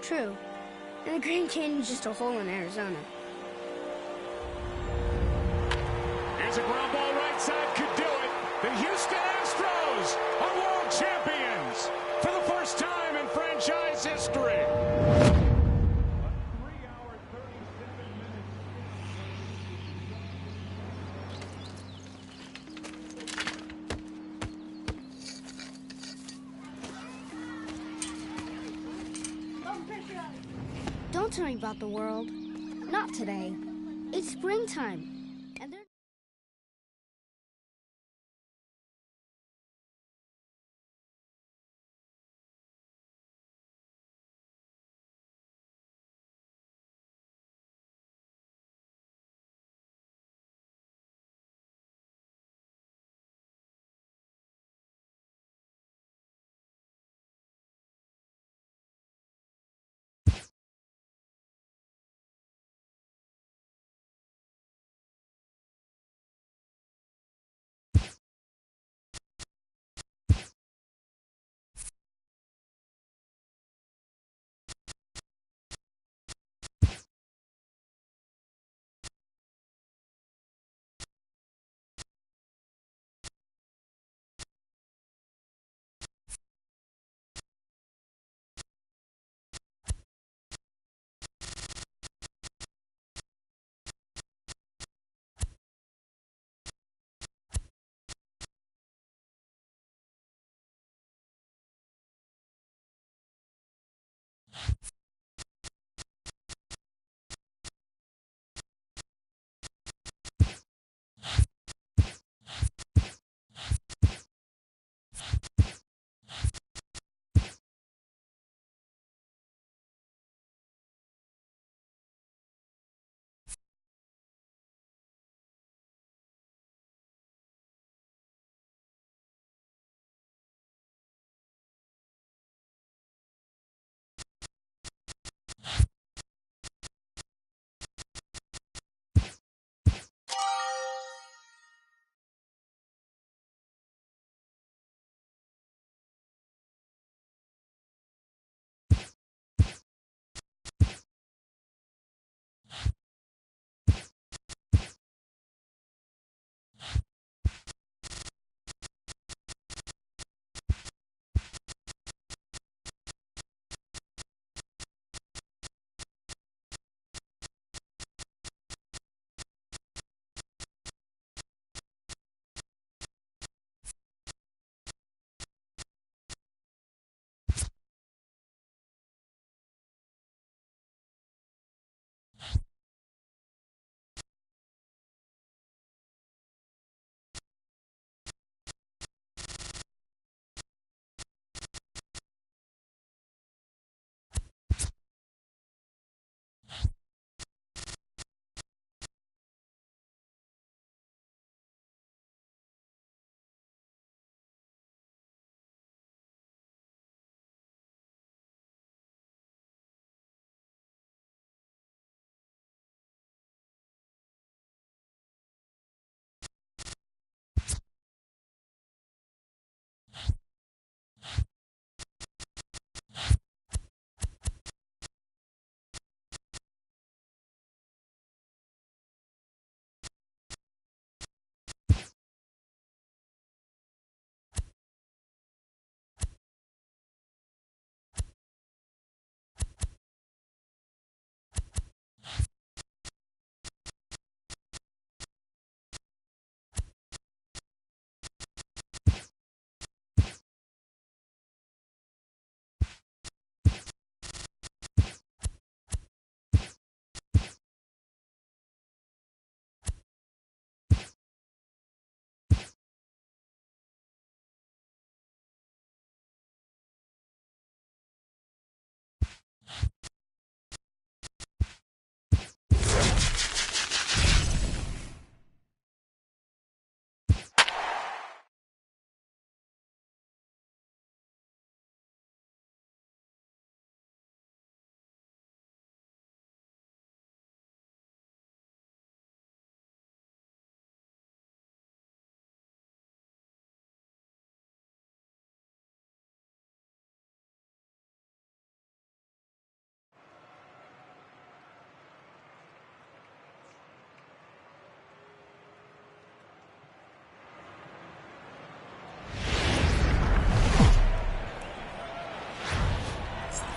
True. And the Grand Canyon's just a hole in Arizona. Here's a ground ball right side, could do it. The Houston Astros are world champions for the first time in franchise history. Don't tell me about the world. Not today. It's springtime.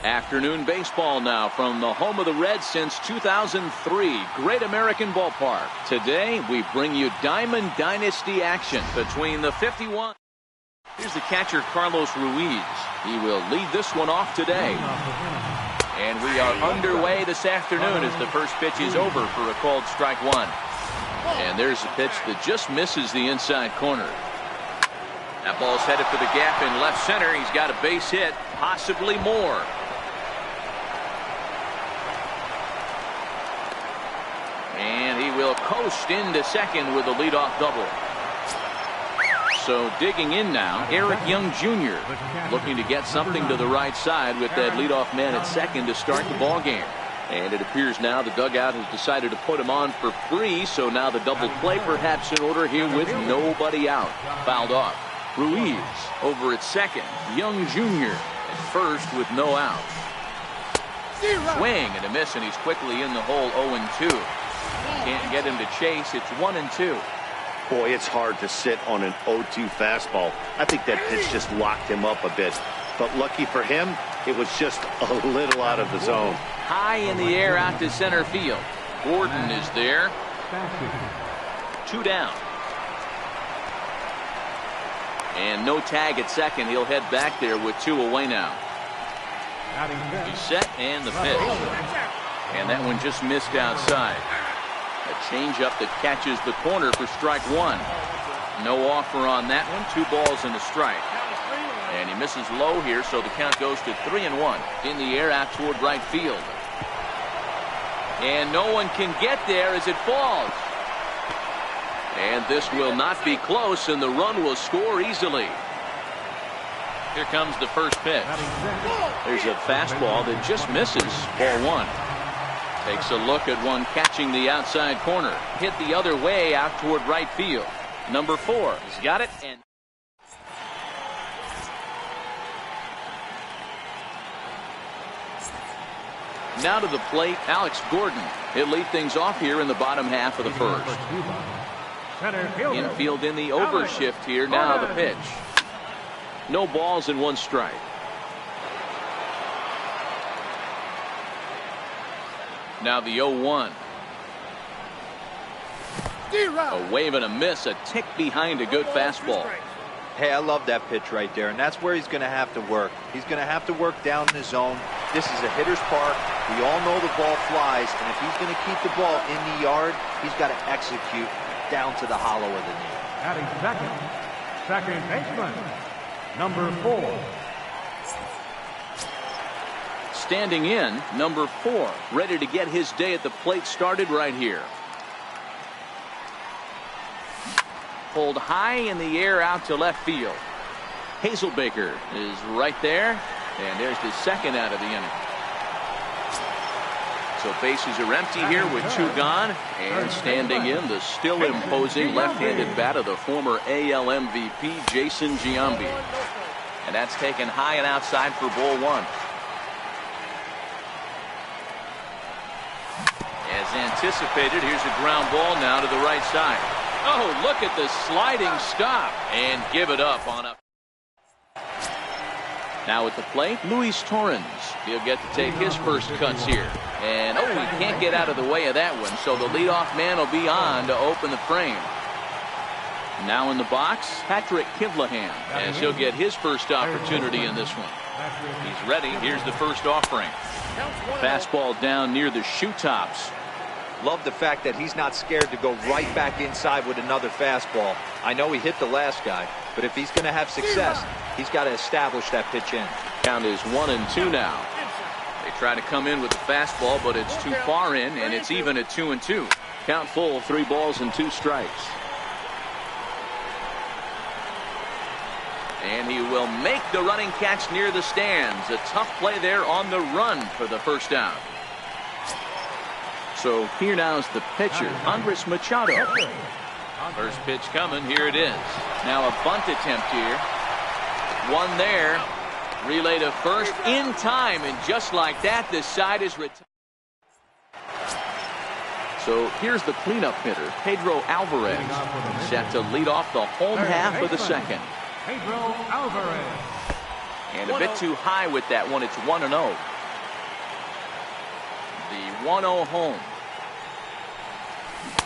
Afternoon baseball now from the home of the Reds since 2003, Great American Ballpark. Today we bring you Diamond Dynasty action between the 51. Here's the catcher Carlos Ruiz. He will lead this one off today. And we are underway this afternoon as the first pitch is over for a called strike one. And there's a pitch that just misses the inside corner. That ball's headed for the gap in left center. He's got a base hit, possibly more. And he will coast into second with a leadoff double. So digging in now, Eric Young Jr. looking to get something to the right side with that leadoff man at second to start the ball game. And it appears now the dugout has decided to put him on for free. So now the double play perhaps in order here with nobody out. Fouled off. Ruiz over at second. Young Jr. at first with no out. Swing and a miss, and he's quickly in the hole 0-2. Can't get him to chase. It's 1-2. Boy, it's hard to sit on an 0-2 fastball. I think that pitch just locked him up a bit. But lucky for him, it was just a little out of the zone. High in the air out to center field. Gordon is there. 2 down. And no tag at second. He'll head back there with 2 away now. He's set and the pitch. And that one just missed outside. A changeup that catches the corner for strike one. No offer on that one. 2 balls and a strike. And he misses low here, so the count goes to 3-1. In the air out toward right field. And no one can get there as it falls. And this will not be close, and the run will score easily. Here comes the first pitch. There's a fastball that just misses. Ball 1. Takes a look at one catching the outside corner. Hit the other way out toward right field. Number 4. He's got it. And now to the plate, Alex Gordon. He'll lead things off here in the bottom half of the first. Infield in the overshift here. Now the pitch. No balls and 1 strike. Now the 0-1. A wave and a miss, a tick behind a good fastball. Hey, I love that pitch right there, and that's where he's going to have to work. He's going to have to work down in the zone. This is a hitter's park. We all know the ball flies, and if he's going to keep the ball in the yard, he's got to execute down to the hollow of the knee. Batting second baseman, number 4. Standing in, number 4, ready to get his day at the plate started right here. Pulled high in the air out to left field. Hazelbaker is right there, and there's the second out of the inning. So bases are empty here with 2 gone, and standing in, the still imposing left-handed bat of the former AL MVP Jason Giambi. And that's taken high and outside for ball 1. As anticipated, here's a ground ball now to the right side. Oh, look at the sliding stop and give it up on a. Now at the plate, Luis Torrens. He'll get to take his first cuts here. And oh, he can't get out of the way of that one, so the leadoff man will be on to open the frame. Now in the box, Patrick Kivlahan, as he'll get his first opportunity in this one. He's ready. Here's the first offering. Fastball down near the shoe tops. Love the fact that he's not scared to go right back inside with another fastball. I know he hit the last guy, but if he's going to have success, he's got to establish that pitch in. Count is 1-2 now. They try to come in with the fastball, but it's too far in, and it's even at 2-2. Count full, 3 balls and 2 strikes. And he will make the running catch near the stands. A tough play there on the run for the first down. So here now is the pitcher, Andres Machado. First pitch coming. Here it is. Now a bunt attempt here. One there. Relay to first in time. And just like that, this side is retired. So here's the cleanup hitter, Pedro Alvarez, set to lead off the home half of the second. Pedro Alvarez. And a bit too high with that one. It's 1-0. The 1-0 home.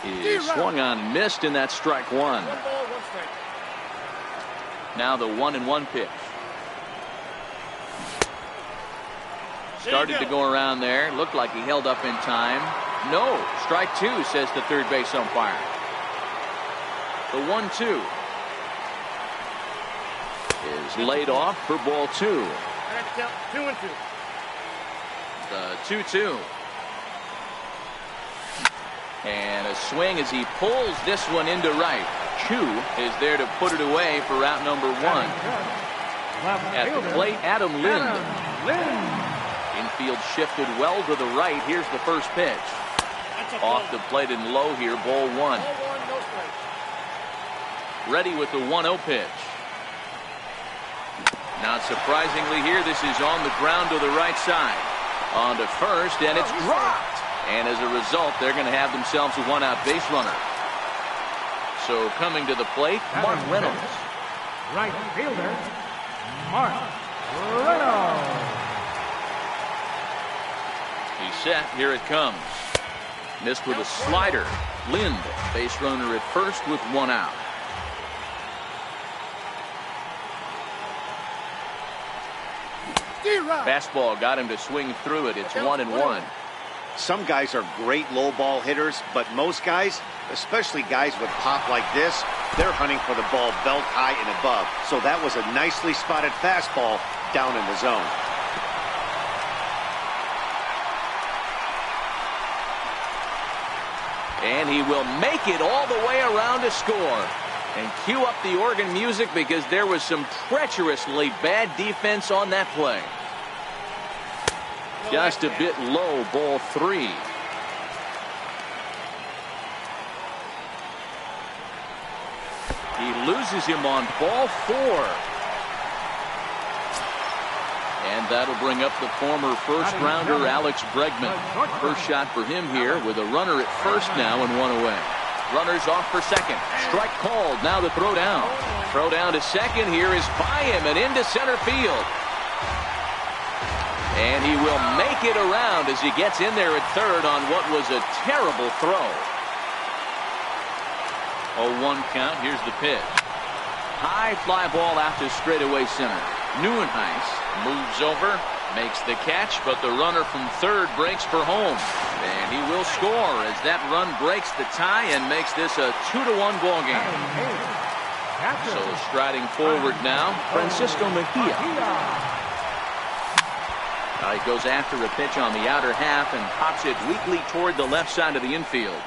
He swung on and missed, and that's strike one. Now the 1-1 pitch. Started to go around there. Looked like he held up in time. No. Strike two, says the third base umpire. The 1-2 is laid off for ball two. 2-2. The 2-2. And a swing as he pulls this one into right. Chu is there to put it away for out number one. At the plate, Adam Lind. Infield shifted well to the right. Here's the first pitch. Off the plate and low here, ball one. Ready with the 1-0 pitch. Not surprisingly here, this is on the ground to the right side. On to first, and it's dropped. And as a result, they're going to have themselves a one-out base runner. So coming to the plate, Mark Reynolds. Right fielder, Mark Reynolds. He's set. Here it comes. Missed with a slider. Lind, base runner at first with one out. Fastball got him to swing through it. It's 1-1. Some guys are great low ball hitters, but most guys, especially guys with pop like this, they're hunting for the ball belt high and above. So that was a nicely spotted fastball down in the zone. And he will make it all the way around to score. And cue up the organ music because there was some treacherously bad defense on that play. Just a bit low, ball three. He loses him on ball four. And that'll bring up the former first-rounder Alex Bregman. First shot for him here with a runner at first now and one away. Runners off for second. Strike called. Now the throw down. Throw down to second here is by him and into center field. And he will make it around as he gets in there at third on what was a terrible throw. 0-1 count. Here's the pitch. High fly ball out to straightaway center. Neuenhuis moves over, makes the catch, but the runner from third breaks for home. And he will score as that run breaks the tie and makes this a 2-1 ball game. So striding forward now, Francisco Mejia. He goes after a pitch on the outer half and pops it weakly toward the left side of the infield.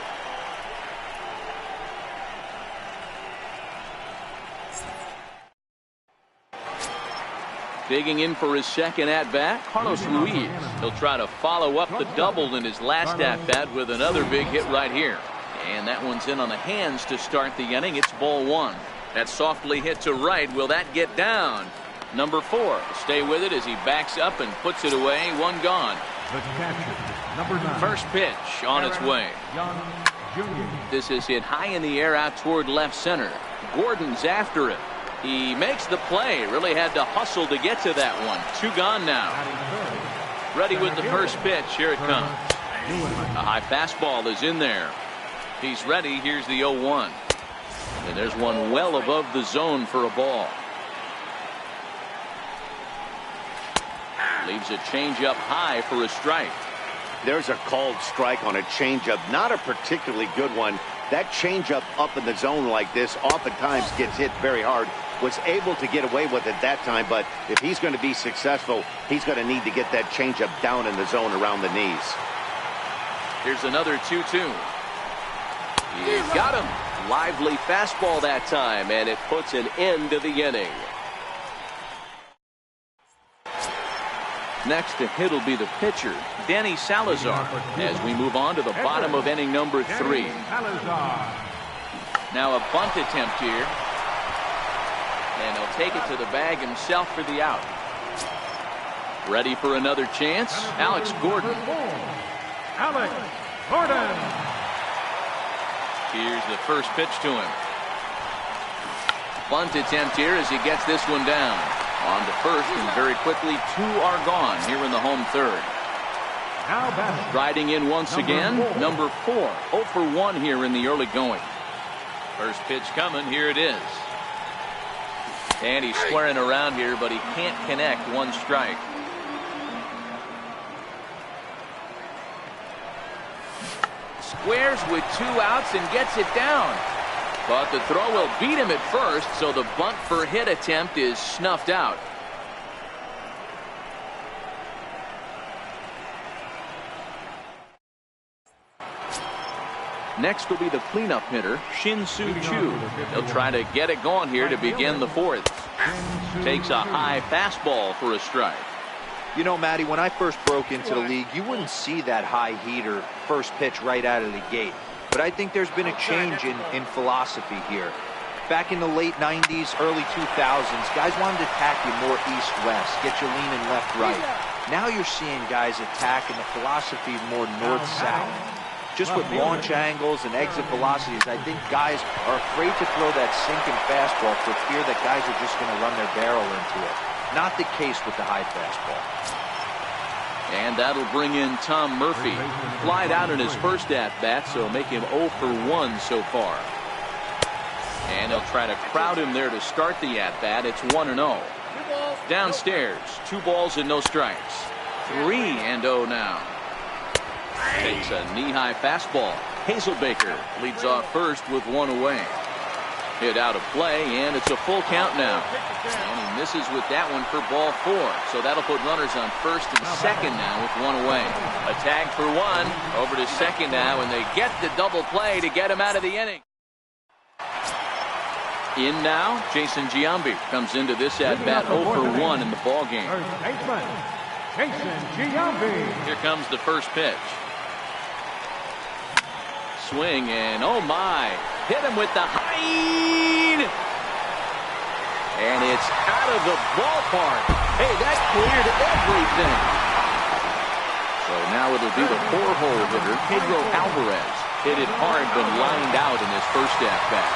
Digging in for his second at-bat, Carlos Ruiz. He'll try to follow up the double in his last at-bat with another big hit right here. And that one's in on the hands to start the inning. It's ball one. That softly hit to right. Will that get down? Number 4. Stay with it as he backs up and puts it away. One gone. The catcher, number 9. First pitch on its way. This is hit high in the air out toward left center. Gordon's after it. He makes the play. Really had to hustle to get to that one. 2 gone now. Ready with the first pitch. Here it comes. A high fastball is in there. He's ready. Here's the 0-1. And there's one well above the zone for a ball. Leaves a changeup high for a strike. There's a called strike on a changeup. Not a particularly good one. That changeup up in the zone like this oftentimes gets hit very hard. Was able to get away with it that time, but if he's going to be successful, he's going to need to get that changeup down in the zone around the knees. Here's another 2-2. He's got him. Lively fastball that time, and it puts an end to the inning. Next to hit will be the pitcher, Danny Salazar, as we move on to the bottom of inning number 3. Now a bunt attempt here. And he'll take it to the bag himself for the out. Ready for another chance, Alex Gordon. Alex Gordon. Here's the first pitch to him. Bunt attempt here as he gets this one down. On to first, and very quickly 2 are gone here in the home third. Now batting. Riding in once again, number 4. 0 for 1 here in the early going. First pitch coming. Here it is. And he's squaring around here, but he can't connect. 1 strike. Squares with 2 outs and gets it down. But the throw will beat him at first, so the bunt for hit attempt is snuffed out. Next will be the cleanup hitter, Shin-Soo Choo. He'll try to get it going here to begin the 4th. Takes a high fastball for a strike. You know, Matty, when I first broke into the league, you wouldn't see that high heater first pitch right out of the gate. But I think there's been a change in philosophy here. Back in the late 90s, early 2000s, guys wanted to attack you more east-west, get you leaning left-right. Now you're seeing guys attack in the philosophy more north-south. Just with launch angles and exit velocities, I think guys are afraid to throw that sinking fastball for fear that guys are just going to run their barrel into it. Not the case with the high fastball. And that'll bring in Tom Murphy. Flied out in his first at-bat, so make him 0 for 1 so far. And he'll try to crowd him there to start the at-bat. It's 1-0. Downstairs, 2 balls and no strikes. 3-0 now. Takes a knee-high fastball. Hazelbaker leads off first with 1 away. Hit out of play, and it's a full count now. And he misses with that one for ball 4. So that'll put runners on first and second now with 1 away. A tag for 1. Over to second now, and they get the double play to get him out of the inning. In now, Jason Giambi comes into this at-bat 0 for 1 in the ballgame. First baseman, Jason Giambi. Here comes the first pitch. Swing, and oh my, hit him with the high, and it's out of the ballpark. Hey, that cleared everything. So now it'll be the 4-hole hitter, Pedro Alvarez. Hit it hard, but lined out in his first at-bat.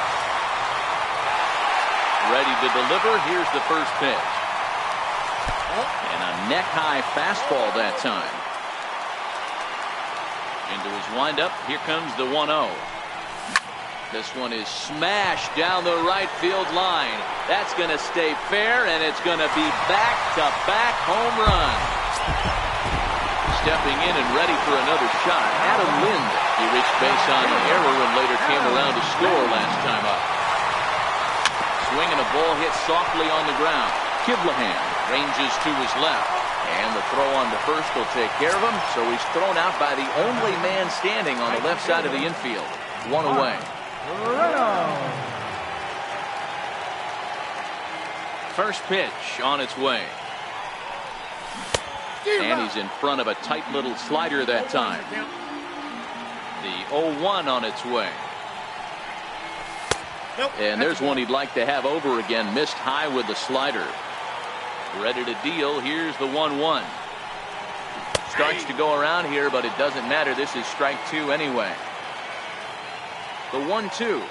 Ready to deliver. Here's the first pitch, and a neck-high fastball that time. Into his windup, here comes the 1-0. This one is smashed down the right field line. That's going to stay fair, and it's going to be back-to-back home run. Stepping in and ready for another shot, Adam Lind. He reached base on an error and later came around to score last time up. Swinging a ball hit softly on the ground. Kiblahan ranges to his left. And the throw on to first will take care of him, so he's thrown out by the only man standing on the left side of the infield. 1 away. First pitch on its way. And he's in front of a tight little slider that time. The 0-1 on its way. And there's one he'd like to have over again. Missed high with the slider. Ready to deal. Here's the 1-1. Starts to go around here, but it doesn't matter. This is strike 2 anyway. The 1-2.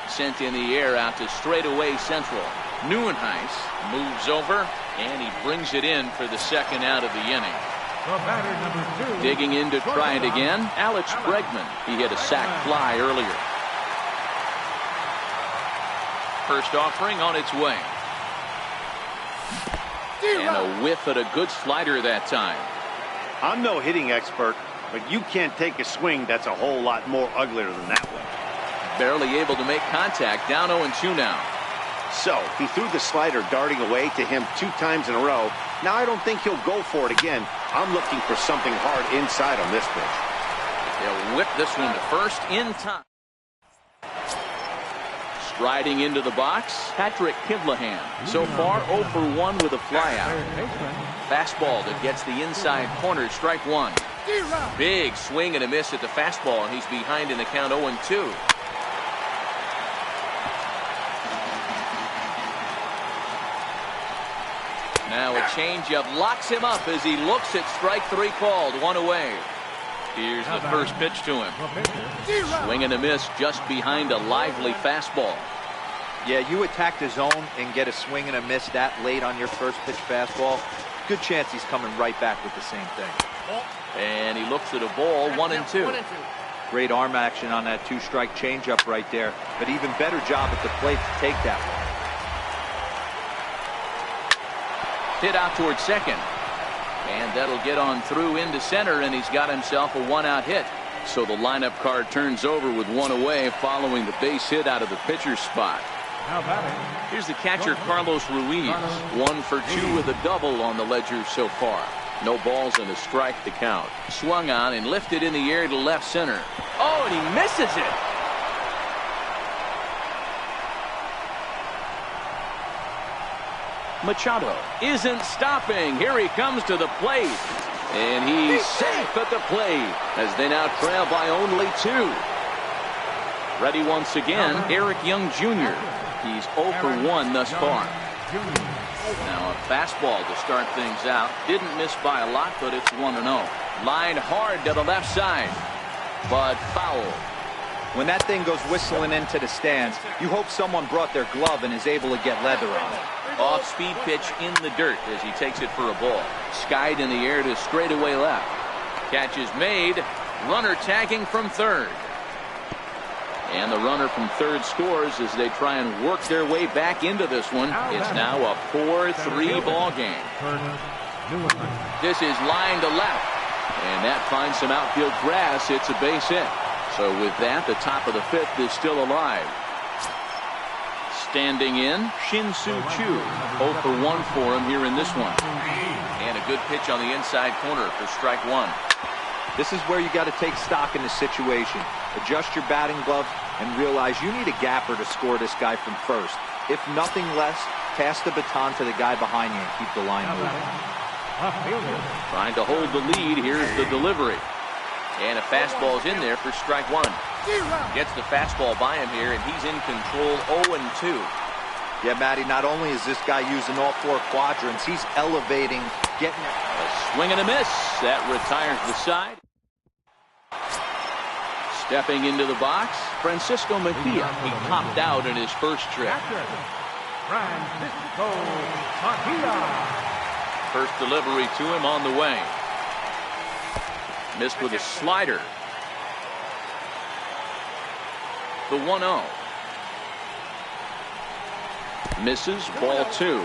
Sent in the air out to straightaway central. Neuenhuis moves over, and he brings it in for the second out of the inning. Batter number 2. Digging in to try it again, Alex Bregman. He hit a sac fly earlier. First offering on its way. And a whiff at a good slider that time. I'm no hitting expert, but you can't take a swing that's a whole lot more uglier than that one. Barely able to make contact. Down 0-2 now. So he threw the slider darting away to him 2 times in a row. Now I don't think he'll go for it again. I'm looking for something hard inside on this pitch. They'll whip this one to first in time. Striding into the box, Patrick Kiblahan. So far 0 for 1 with a flyout. Fastball that gets the inside corner, strike 1. Big swing and a miss at the fastball, and he's behind in the count 0-2. Now a changeup locks him up as he looks at strike 3 called. 1 away. Here's the first pitch to him. Swing and a miss just behind a lively fastball. Yeah, you attack the zone and get a swing and a miss that late on your first pitch fastball. Good chance he's coming right back with the same thing. And he looks at a ball, 1-2. Great arm action on that 2-strike changeup right there, but even better job at the plate to take that one. Hit out towards second. And that'll get on through into center, and he's got himself a 1-out hit. So the lineup card turns over with 1 away following the base hit out of the pitcher's spot. Here's the catcher, Carlos Ruiz. 1 for 2 with a double on the ledger so far. No balls and a strike to count. Swung on and lifted in the air to left center. Oh, and he misses it. Machado isn't stopping. Here he comes to the plate. And he's safe at the plate as they now trail by only 2. Ready once again, Eric Young Jr. He's 0 for 1 thus far. Now a fastball to start things out. Didn't miss by a lot, but it's 1-0. Lined hard to the left side, but foul. When that thing goes whistling into the stands, you hope someone brought their glove and is able to get leather on it. Off-speed pitch in the dirt as he takes it for a ball. Skied in the air to straightaway left. Catch is made. Runner tagging from third. And the runner from third scores as they try and work their way back into this one. It's now a 4-3 ball game. This is line to left. And that finds some outfield grass. It's a base hit. So with that, the top of the 5th is still alive. Standing in, Shin-Soo Choo. 0 for 1 for him here in this one. And a good pitch on the inside corner for strike 1. This is where you got to take stock in the situation. Adjust your batting glove and realize you need a gapper to score this guy from first. If nothing less, pass the baton to the guy behind you and keep the line moving. Trying to hold the lead. Here's the delivery. And a fastball's in there for strike 1. Gets the fastball by him here, and he's in control 0-2. Yeah, Matty, not only is this guy using all 4 quadrants, he's elevating, getting a swing and a miss. That retires the side. Stepping into the box, Francisco Mejia. He popped out in his first trip. Francisco Mejia. First delivery to him on the way. Missed with a slider. The 1-0. Misses, ball 2.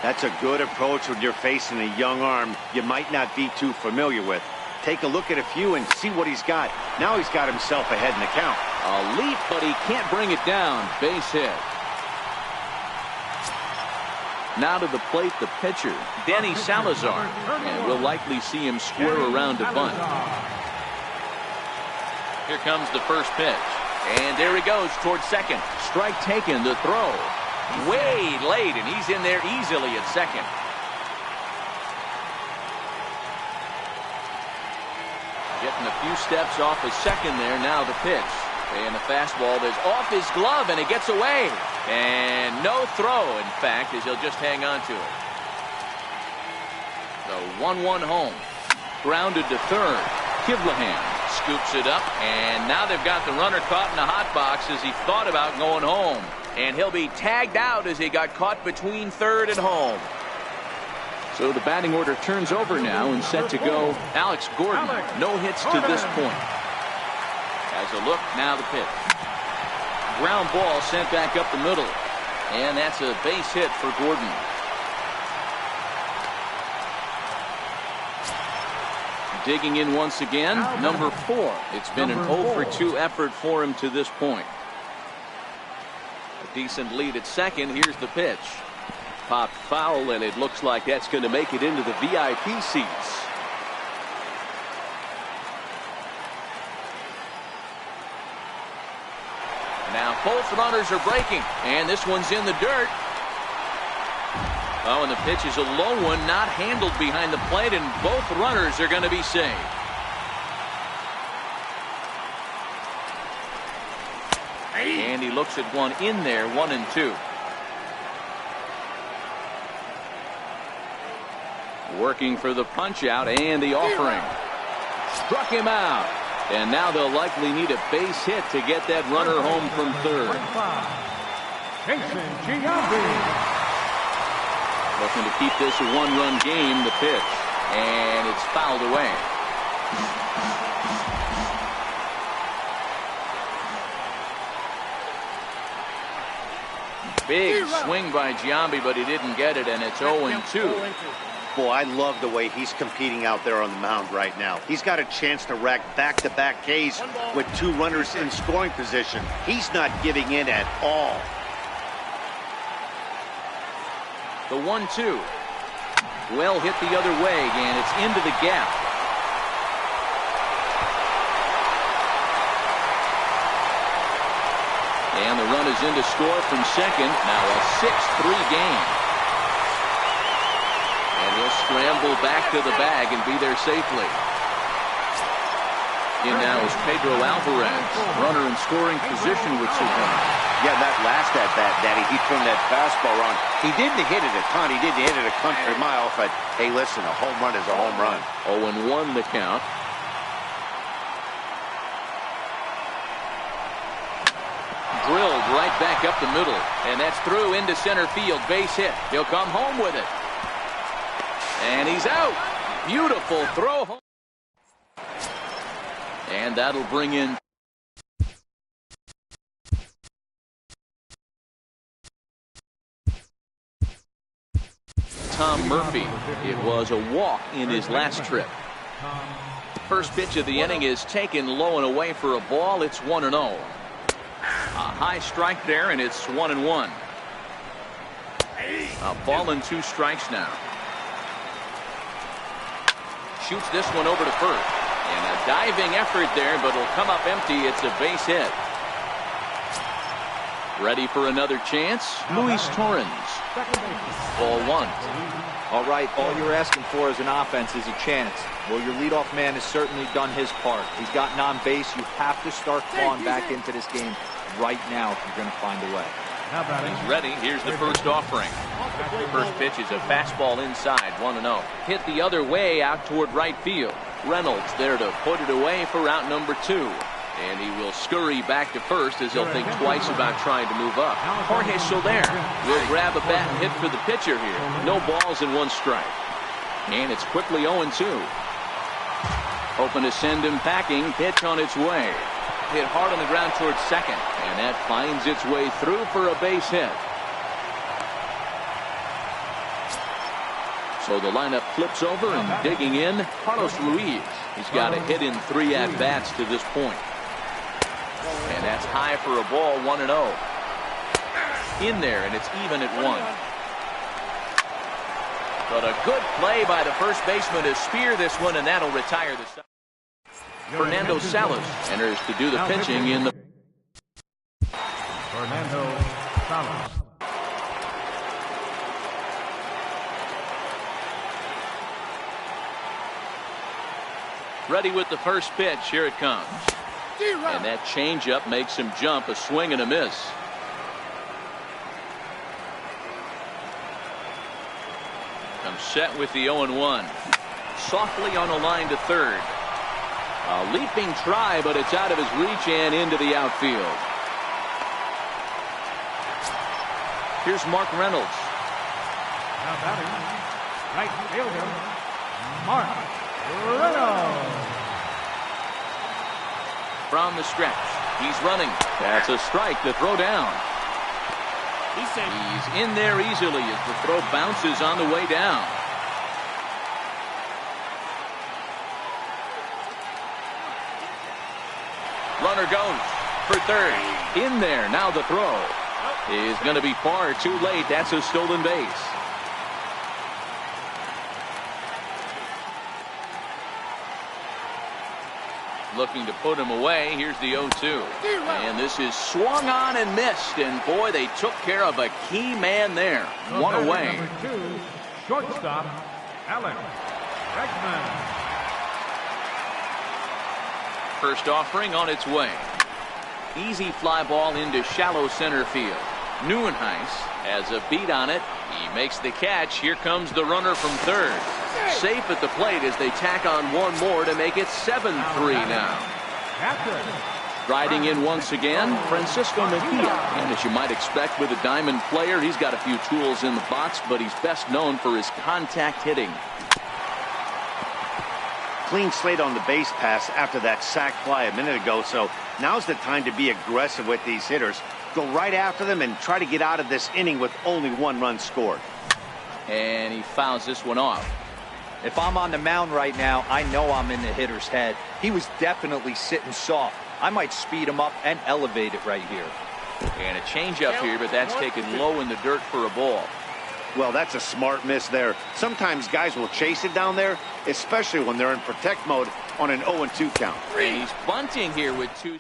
That's a good approach when you're facing a young arm you might not be too familiar with. Take a look at a few and see what he's got. Now he's got himself ahead in the count. A leap, but he can't bring it down. Base hit. Now to the plate, the pitcher, Danny Salazar. And we'll likely see him square around a bunt. Here comes the first pitch. And there he goes towards second. Strike taken, the throw. Way late, and he's in there easily at second. Getting a few steps off his second there. Now the pitch. And the fastball is off his glove, and it gets away. And no throw, in fact, as he'll just hang on to it. The 1-1 home. Grounded to third. Kivlahan scoops it up, and now they've got the runner caught in the hot box as he thought about going home. And he'll be tagged out as he got caught between third and home. So the batting order turns over now and set to go Alex Gordon. No hits to this point. As a look, now the pitch. Ground ball sent back up the middle. And that's a base hit for Gordon. Digging in once again, number 4. It's been an 0 for 2 effort for him to this point. A decent lead at second. Here's the pitch. Popped foul, and it looks like that's going to make it into the VIP seats. Now both runners are breaking, and this one's in the dirt. Oh, and the pitch is a low one, not handled behind the plate, and both runners are going to be saved. And he looks at one in there, 1-2. Working for the punch out and the offering. Struck him out. And now they'll likely need a base hit to get that runner home from third. Looking to keep this a one-run game, the pitch. And it's fouled away. Big swing by Giambi, but he didn't get it, and it's 0-2. Boy, I love the way he's competing out there on the mound right now. He's got a chance to rack back-to-back Ks with 2 runners in scoring position. He's not giving in at all. The 1-2. Well hit the other way, and it's into the gap. And the run is in to score from second. Now a 6-3 game. And he'll scramble back to the bag and be there safely. In now is Pedro Alvarez. Runner in scoring position with Sedona. Yeah, that last at-bat, Daddy, he turned that fastball on. He didn't hit it a ton. He didn't hit it a country mile. But, hey, listen, a home run is a home run. 0-1 the count. Drilled right back up the middle. And that's through into center field. Base hit. He'll come home with it. And he's out. Beautiful throw home. And that'll bring in Tom Murphy. It was a walk in his last trip. First pitch of the inning is taken low and away for a ball. It's 1-0. A high strike there, and it's 1-1. A ball and 2 strikes now. Shoots this one over to first. And a diving effort there, but it'll come up empty. It's a base hit. Ready for another chance? Luis Torrens. Ball 1. All right, all you're asking for as an offense is a chance. Well, your leadoff man has certainly done his part. He's gotten on base. You have to start clawing back into this game right now if you're going to find a way. He's ready. Here's the first offering. The first pitch is a fastball inside, 1-0. Hit the other way out toward right field. Reynolds there to put it away for out number 2. And he will scurry back to first as he'll think twice about trying to move up. Jorge Soler will grab a bat and hit for the pitcher here. No balls and 1 strike. And it's quickly 0-2. Hoping to send him packing. Pitch on its way. Hit hard on the ground towards second. And that finds its way through for a base hit. So the lineup flips over and digging in, Carlos Ruiz. He's got a hit in 3 at-bats to this point. And that's high for a ball, 1-0. In there, and it's even at 1. But a good play by the first baseman to spear this one, and that'll retire the side. Fernando Salas enters to do the pitching in the... Fernando Salas. Ready with the first pitch. Here it comes. And that changeup makes him jump. A swing and a miss. Comes set with the 0-1. Softly on a line to third. A leaping try, but it's out of his reach and into the outfield. Here's Mark Reynolds. Now batting, right fielder, Mark Reynolds. From the stretch. He's running. That's a strike to throw down. He's in there easily as the throw bounces on the way down. Runner goes for third. In there. Now the throw is going to be far too late. That's a stolen base. Looking to put him away. Here's the 0-2. And this is swung on and missed. And boy, they took care of a key man there. One away. Number 2, shortstop, Alex Bregman. First offering on its way. Easy fly ball into shallow center field. Neuenhuis has a beat on it. He makes the catch. Here comes the runner from third. Safe at the plate as they tack on one more to make it 7-3 now. Captain Striding in once again, Francisco Mejia. And as you might expect with a Diamond player, he's got a few tools in the box, but he's best known for his contact hitting. Clean slate on the base pass after that sac fly a minute ago, so now's the time to be aggressive with these hitters. Go right after them and try to get out of this inning with only 1 run scored. And he fouls this one off. If I'm on the mound right now, I know I'm in the hitter's head. He was definitely sitting soft. I might speed him up and elevate it right here. And a changeup here, but that's taken low in the dirt for a ball. Well, that's a smart miss there. Sometimes guys will chase it down there, especially when they're in protect mode on an 0-2 count. And he's bunting here with 2.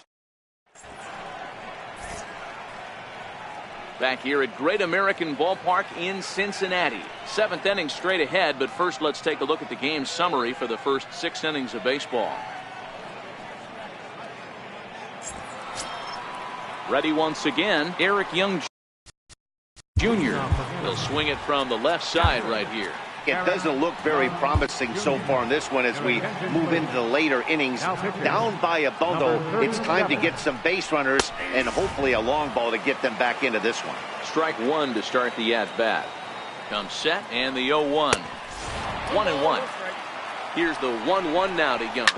Back here at Great American Ballpark in Cincinnati. 7th inning straight ahead, but first let's take a look at the game summary for the first 6 innings of baseball. Ready once again, Eric Young Jr. He'll swing it from the left side right here. It doesn't look very promising so far in this one as we move into the later innings. Down by a bundle, it's time to get some base runners and hopefully a long ball to get them back into this one. Strike 1 to start the at-bat. Comes set and the 0-1. 1-1. Here's the 1-1 now to Young.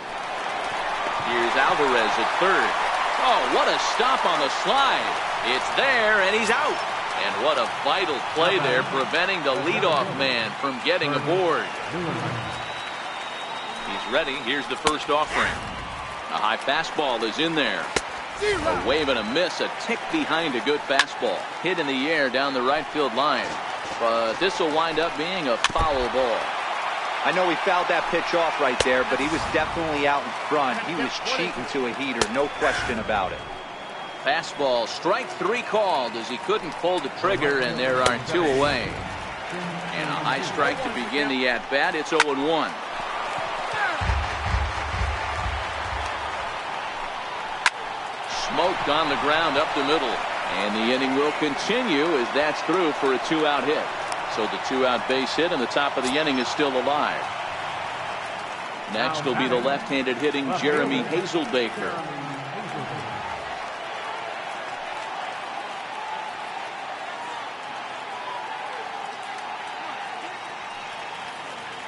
Here's Alvarez at third. Oh, what a stop on the slide. It's there and he's out. And what a vital play there, preventing the leadoff man from getting aboard. He's ready. Here's the first offering. A high fastball is in there. A wave and a miss, a tick behind a good fastball. Hit in the air down the right field line. But this will wind up being a foul ball. I know he fouled that pitch off right there, but he was definitely out in front. He was cheating to a heater, no question about it. Fastball, strike 3 called as he couldn't pull the trigger, and there are 2 away. And a high strike to begin the at-bat. It's 0-1. Smoked on the ground up the middle. And the inning will continue as that's through for a 2-out hit. So the 2-out base hit and the top of the inning is still alive. Next will be the left-handed hitting Jeremy Hazelbaker.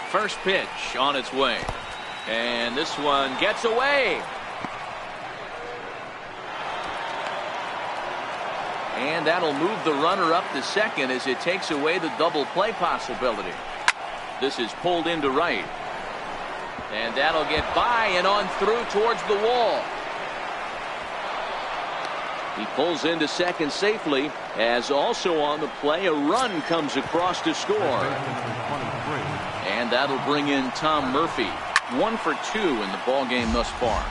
First pitch on its way. And this one gets away. And that'll move the runner up to second as it takes away the double play possibility. This is pulled into right. And that'll get by and on through towards the wall. He pulls into second safely, as also on the play a run comes across to score. And that'll bring in Tom Murphy. 1 for 2 in the ball game thus far.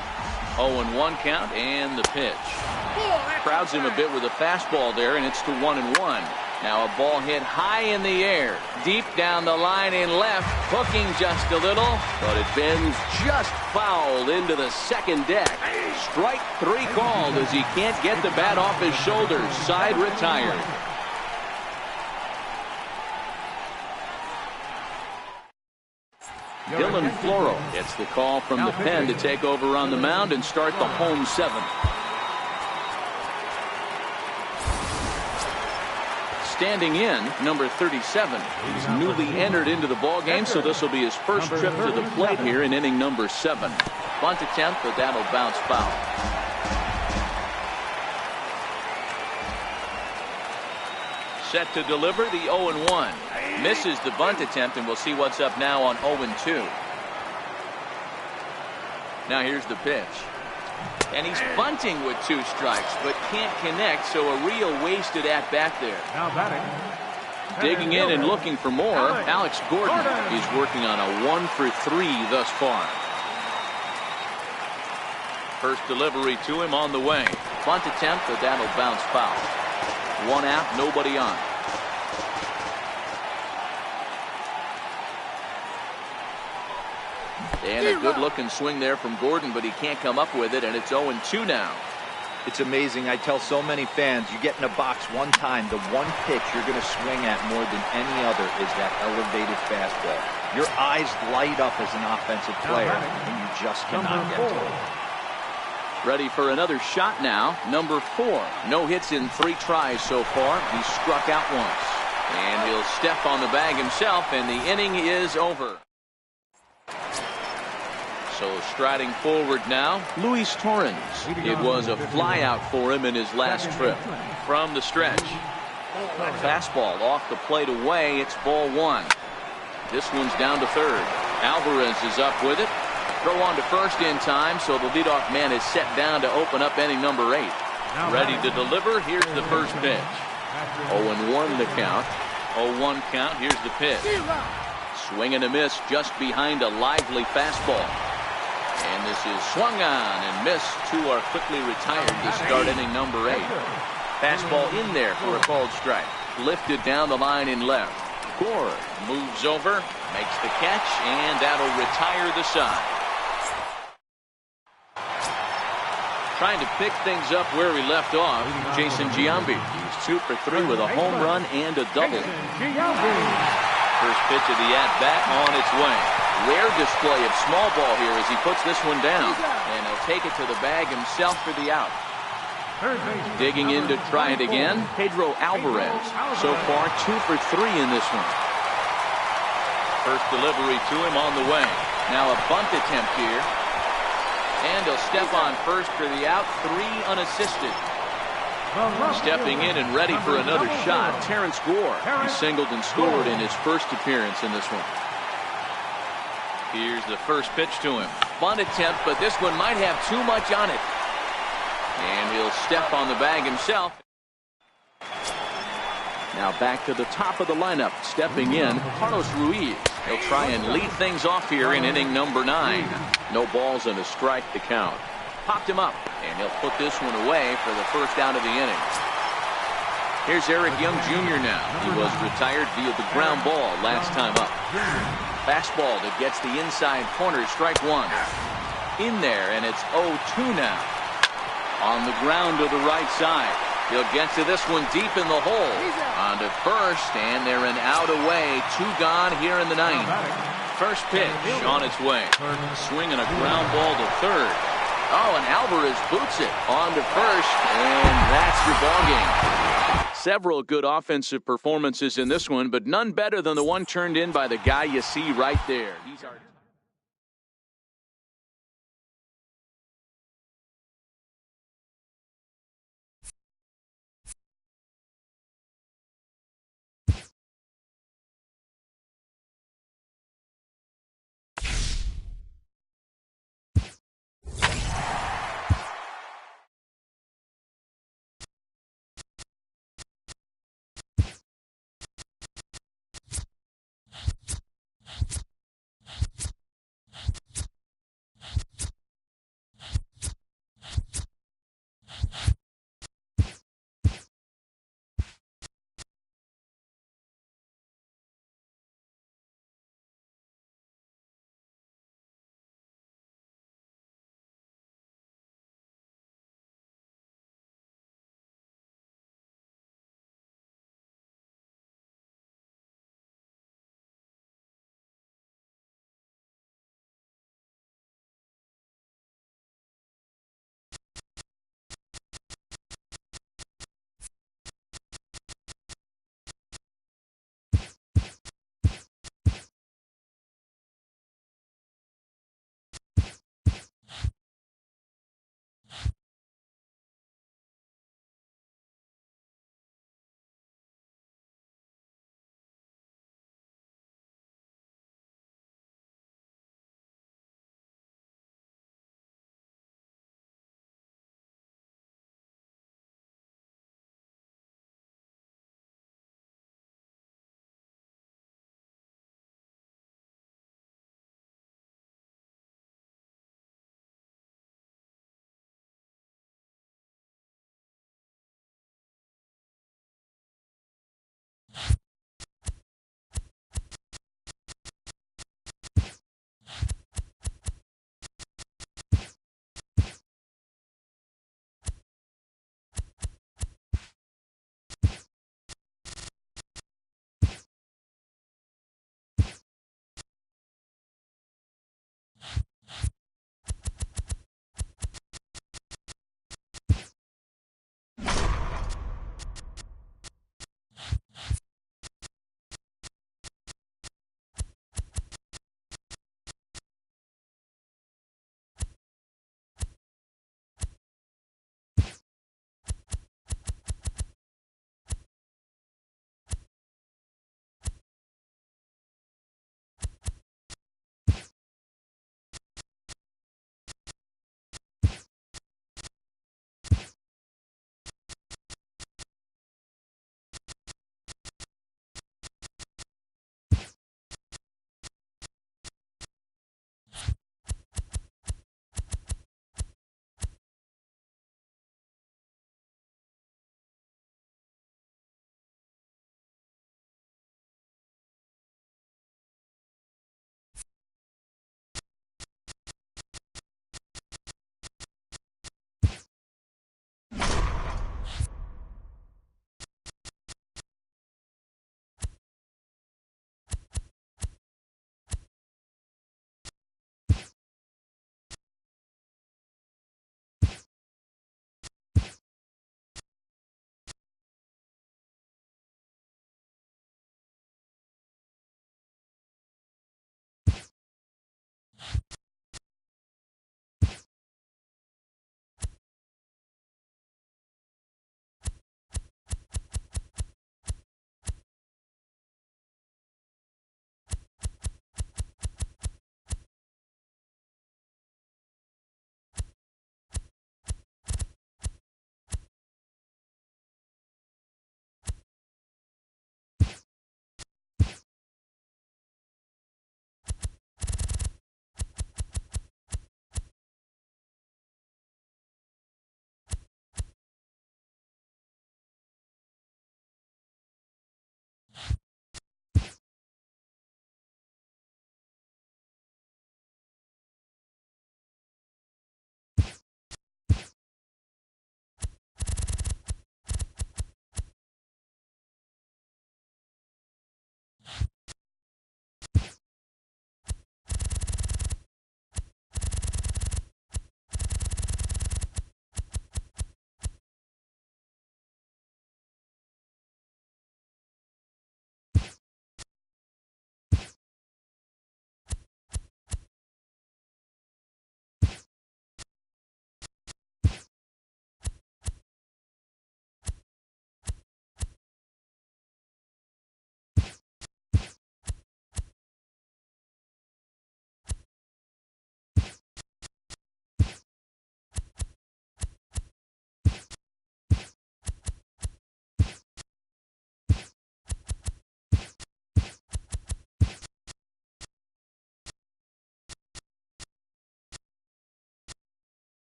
0-1 count and the pitch. Crowds him a bit with a fastball there, and it's to 1-1. Now a ball hit high in the air, deep down the line in left, hooking just a little, but it bends just foul into the second deck. Strike 3 called as he can't get the bat off his shoulders. Side retired. Dylan Floro gets the call from the pen to take over on the mound and start the home 7th. Standing in, number 37. He's newly entered into the ball game, so this will be his first trip to the plate here in inning number 7. Bunt attempt, but that'll bounce foul. Set to deliver the 0-1. Misses the bunt attempt, and we'll see what's up now on 0-2. Now here's the pitch. And he's bunting with 2 strikes, but can't connect, so a real wasted at-bat there. Now batting. Digging in and looking for more, Alex Gordon. He's working on a 1 for 3 thus far. First delivery to him on the way. Bunt attempt, but that'll bounce foul. 1 out, nobody on. And a good-looking swing there from Gordon, but he can't come up with it, and it's 0-2 now. It's amazing. I tell so many fans, you get in a box one time, the one pitch you're going to swing at more than any other is that elevated fastball. Your eyes light up as an offensive player, and you just cannot get to it. Ready for another shot now. Number 4. No hits in 3 tries so far. He struck out once. And he'll step on the bag himself, and the inning is over. So striding forward now, Luis Torrens. It was a flyout for him in his last trip. From the stretch. Fastball off the plate away. It's ball 1. This one's down to third. Alvarez is up with it. Throw on to first in time, so the leadoff man is set down to open up inning number 8. Ready to deliver. Here's the first pitch. 0-1 the count. 0-1 count. Here's the pitch. Swing and a miss just behind a lively fastball. And this is swung on and missed. 2 are quickly retired to start inning number 8. Fastball in there for a called strike. Lifted down the line in left. Gore moves over, makes the catch, and that'll retire the side. Trying to pick things up where we left off, Jason Giambi. He's 2 for 3 with a home run and a double. First pitch of the at-bat on its way. Rare display of small ball here as he puts this one down. And he'll take it to the bag himself for the out. Digging in to try it again, Pedro Alvarez. So far 2 for 3 in this one. First delivery to him on the way. Now a bunt attempt here. And he'll step on first for the out. 3 unassisted. Stepping in and ready for another shot, Terrence Gore. He singled and scored in his first appearance in this one. Here's the first pitch to him. Bunt attempt, but this one might have too much on it. And he'll step on the bag himself. Now back to the top of the lineup. Stepping in, Carlos Ruiz. He'll try and lead things off here in inning number 9. No balls and a strike to count. Popped him up, and he'll put this one away for the first out of the inning. Here's Eric Young Jr. now. He was retired via the ground ball last time up. Fastball that gets the inside corner, strike 1. In there, and it's 0-2 now. On the ground to the right side. He'll get to this one deep in the hole. On to first, and they're an out away. 2 gone here in the 9th. First pitch on its way. Swing and a ground ball to third. Oh, and Alvarez boots it on to first, and that's your ball game. Several good offensive performances in this one, but none better than the one turned in by the guy you see right there. These are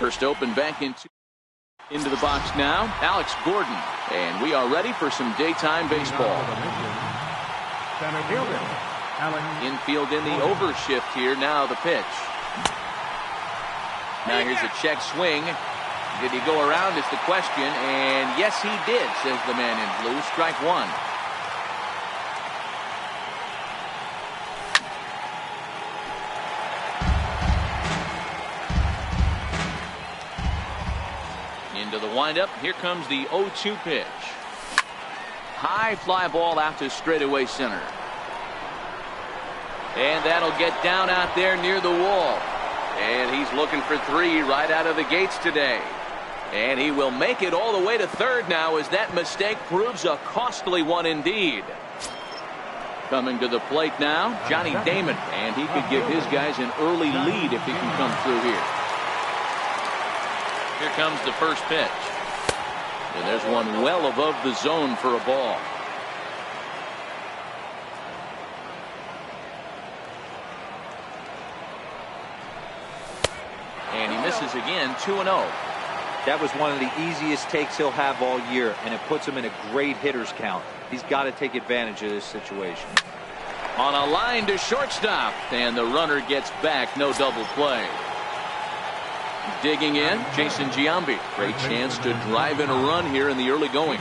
First open back into the box now, Alex Gordon. And we are ready for some daytime baseball. Center fielder, Alex. Infield in the overshift here. Now the pitch. Now here's a check swing. Did he go around is the question. And yes, he did, says the man in blue. Strike one. Into the windup. Here comes the 0-2 pitch. High fly ball out to straightaway center. And that'll get down out there near the wall. And he's looking for three right out of the gates today. And he will make it all the way to third now as that mistake proves a costly one indeed. Coming to the plate now, Johnny Damon. And he could give his guys an early lead if he can come through here. Here comes the first pitch. And there's one well above the zone for a ball. And he misses again, 2-0. That was one of the easiest takes he'll have all year, and it puts him in a great hitter's count. He's got to take advantage of this situation. On a line to shortstop, and the runner gets back. No double play. Digging in, Jason Giambi. Great chance to drive in a run here in the early going.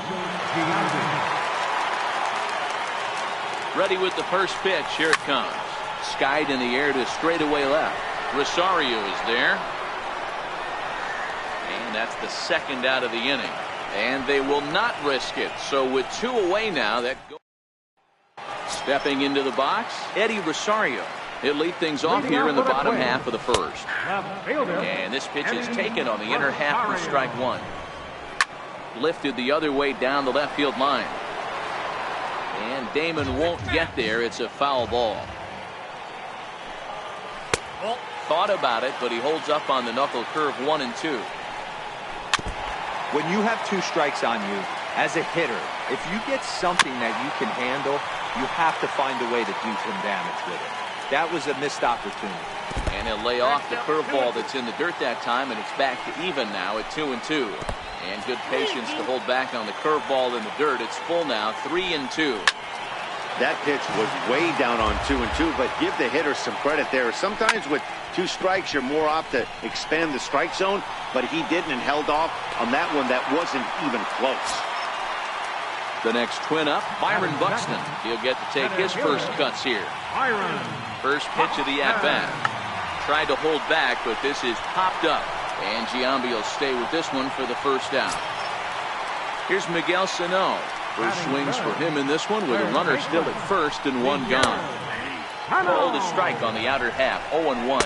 Ready with the first pitch. Here it comes. Skied in the air to straightaway left. Rosario is there. And that's the second out of the inning. And they will not risk it. So with two away now, that goes. Stepping into the box, Eddie Rosario. He'll lead things off here in the bottom half of the first. And this pitch is taken on the inner half for strike one. Lifted the other way down the left field line. And Damon won't get there. It's a foul ball. Thought about it, but he holds up on the knuckle curve 1-2. When you have two strikes on you, as a hitter, if you get something that you can handle, you have to find a way to do some damage with it. That was a missed opportunity. And he'll lay off the curveball that's in the dirt that time, and it's back to even now at 2-2. And good patience to hold back on the curveball in the dirt. It's full now, 3-2. That pitch was way down on 2-2, but give the hitter some credit there. Sometimes with two strikes, you're more apt to expand the strike zone, but he didn't and held off on that one that wasn't even close. The next twin up, Byron Buxton. He'll get to take his first cuts here. First pitch of the at-bat. Tried to hold back, but this is popped up. And Giambi will stay with this one for the first out. Here's Miguel Sano. First swings for him in this one with a runner still at first and one gone. Rolled a strike on the outer half, 0-1.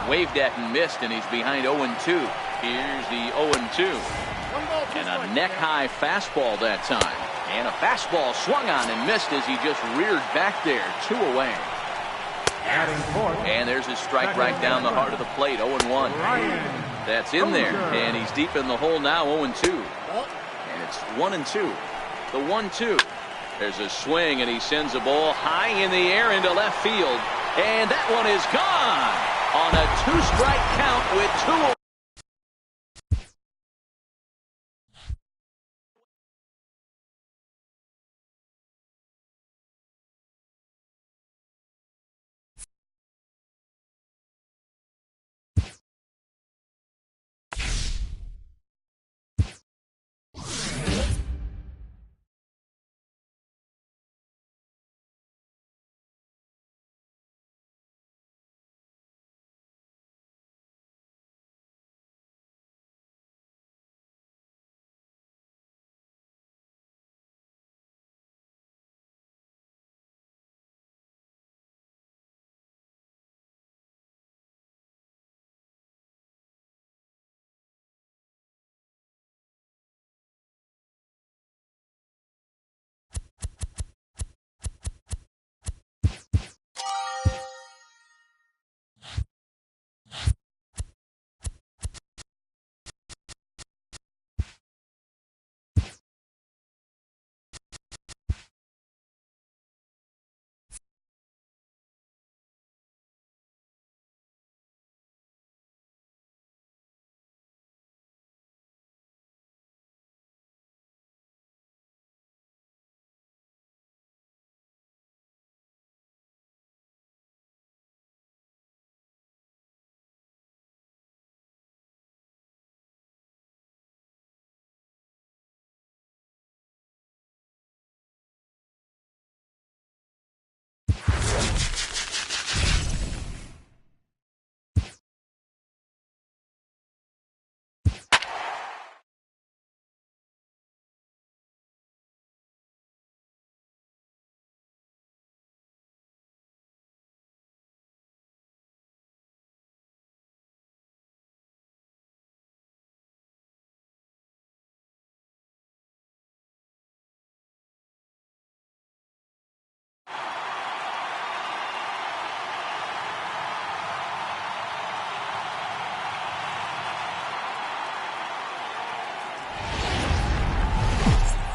Waved at and missed, and he's behind 0-2. Here's the 0-2. And a neck-high fastball that time. And a fastball swung on and missed as he just reared back there. 2 away. And there's his strike right down the heart of the plate. 0-1. That's in there. And he's deep in the hole now. 0-2. And it's 1-2. The 1-2. There's a swing, and he sends a ball high in the air into left field. And that one is gone on a 2-strike count with 2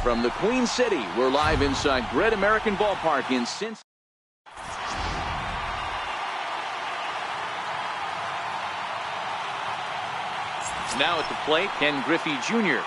From the Queen City, we're live inside Great American Ballpark in Cincinnati. Now at the plate, Ken Griffey Jr.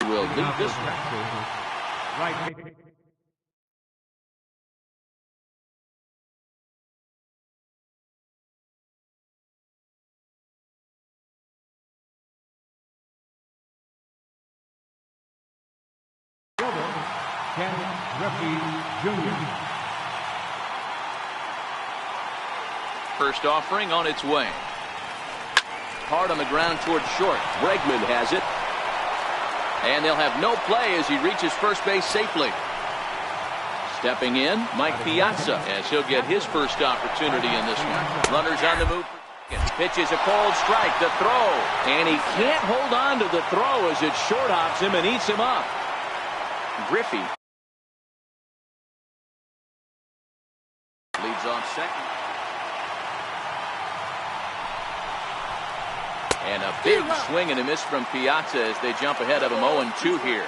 Will lead this one. Right. Ken Griffey Jr. First offering on its way. Hard on the ground towards short. Bregman has it. And they'll have no play as he reaches first base safely. Stepping in, Mike Piazza, as he'll get his first opportunity in this one. Runners on the move. Pitches a cold strike, the throw. And he can't hold on to the throw as it short hops him and eats him up. Griffey leads off second. And a big swing and a miss from Piazza as they jump ahead of him 0-2 here.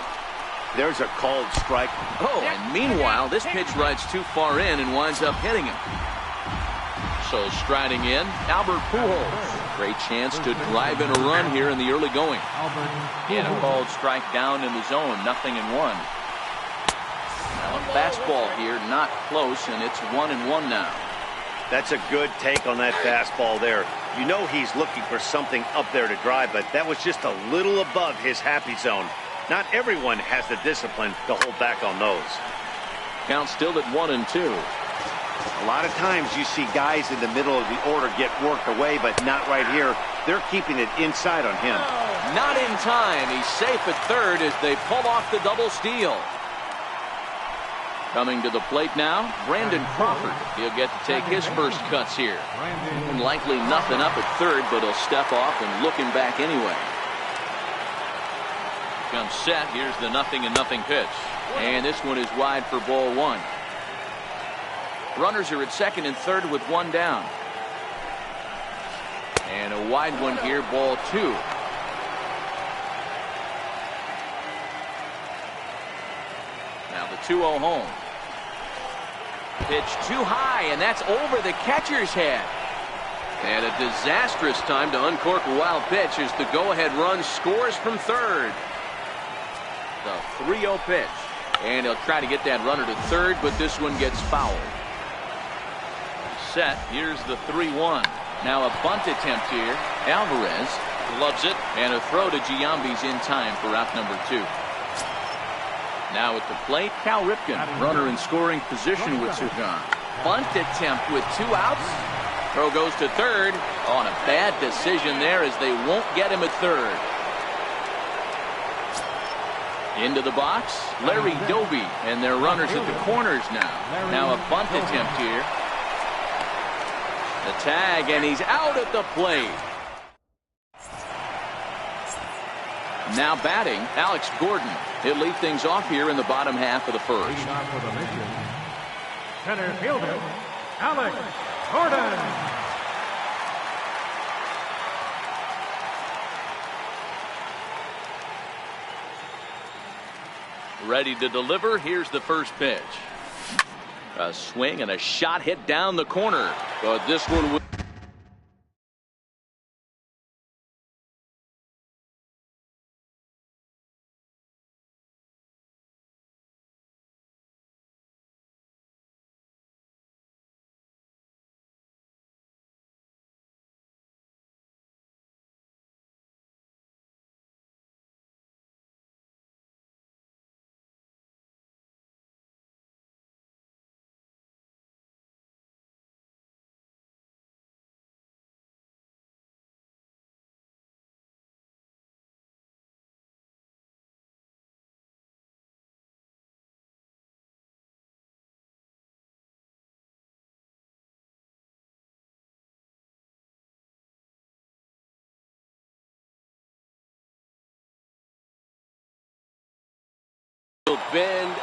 There's a called strike. Oh, and meanwhile, this pitch rides too far in and winds up hitting him. So striding in, Albert Pujols. Great chance to drive in a run here in the early going. And a called strike down in the zone, 0-1. Now a fastball here, not close, and it's 1-1 now. That's a good take on that fastball there. You know he's looking for something up there to drive, but that was just a little above his happy zone. Not everyone has the discipline to hold back on those. Count still at 1-2. A lot of times you see guys in the middle of the order get worked away, but not right here. They're keeping it inside on him. Not in time. He's safe at third as they pull off the double steal. Coming to the plate now, Brandon Crawford. He'll get to take his first cuts here. And likely nothing up at third, but he'll step off and looking back anyway. Comes set. Here's the 0-0 pitch. And this one is wide for ball one. Runners are at second and third with one down. And a wide one here, ball two. Now the 2-0 home. Pitch too high, and that's over the catcher's head. And a disastrous time to uncork a wild pitch as the go-ahead run scores from third. The 3-0 pitch. And he'll try to get that runner to third, but this one gets fouled. Set. Here's the 3-1. Now a bunt attempt here. Alvarez loves it, and a throw to Giambi's in time for out number 2. Now at the plate, Cal Ripken, runner in scoring position with two gone. Bunt attempt with 2 outs. Throw goes to third. On a bad decision there as they won't get him at third. Into the box, Larry Doby, and their runners at the corners now. Now a bunt attempt here. The tag, and he's out at the plate. Now batting, Alex Gordon. He'll lead things off here in the bottom half of the first. Center fielder, Alex Gordon. Ready to deliver. Here's the first pitch. A swing and a shot hit down the corner. But this one will. Bend.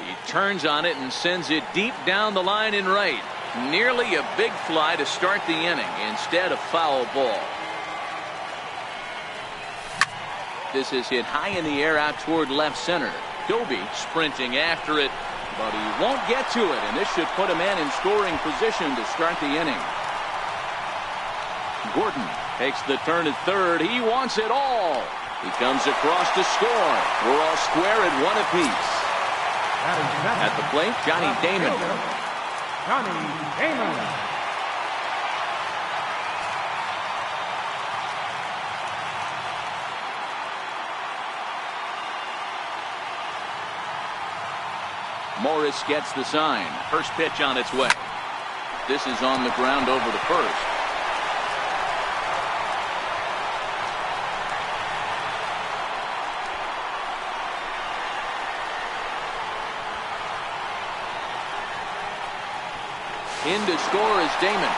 He turns on it and sends it deep down the line in right. Nearly a big fly to start the inning. Instead, a foul ball. This is hit high in the air out toward left center. Doby sprinting after it, but he won't get to it, and this should put a man in scoring position to start the inning. Gordon takes the turn at third. He wants it all. He comes across to score. We're all square at one apiece. At the plate, Johnny Damon. Johnny Damon. Morris gets the sign. First pitch on its way. This is on the ground over to first. In to score is Damon.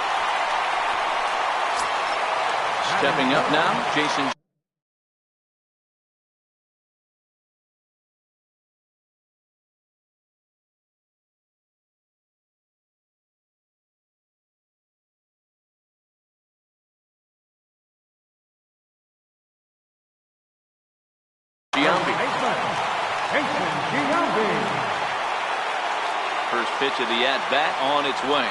Stepping up now, Jason. First pitch of the at-bat on its way.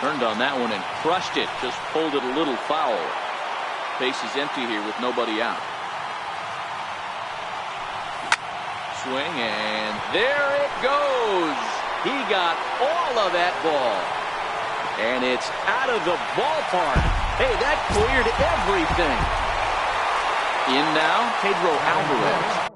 Turned on that one and crushed it. Just pulled it a little foul. Base is empty here with nobody out. Swing, and there it goes. He got all of that ball. And it's out of the ballpark. Hey, that cleared everything. In now, Pedro Alvarez.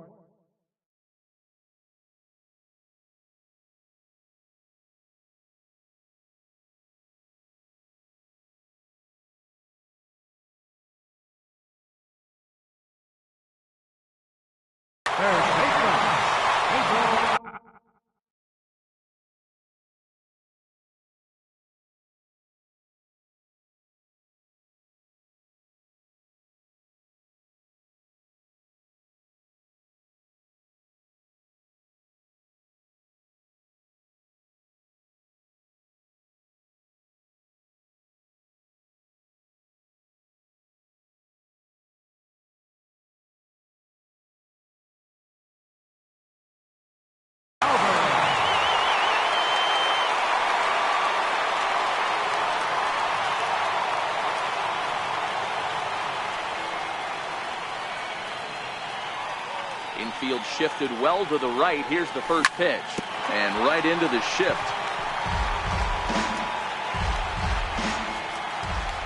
Infield shifted well to the right. Here's the first pitch. And right into the shift.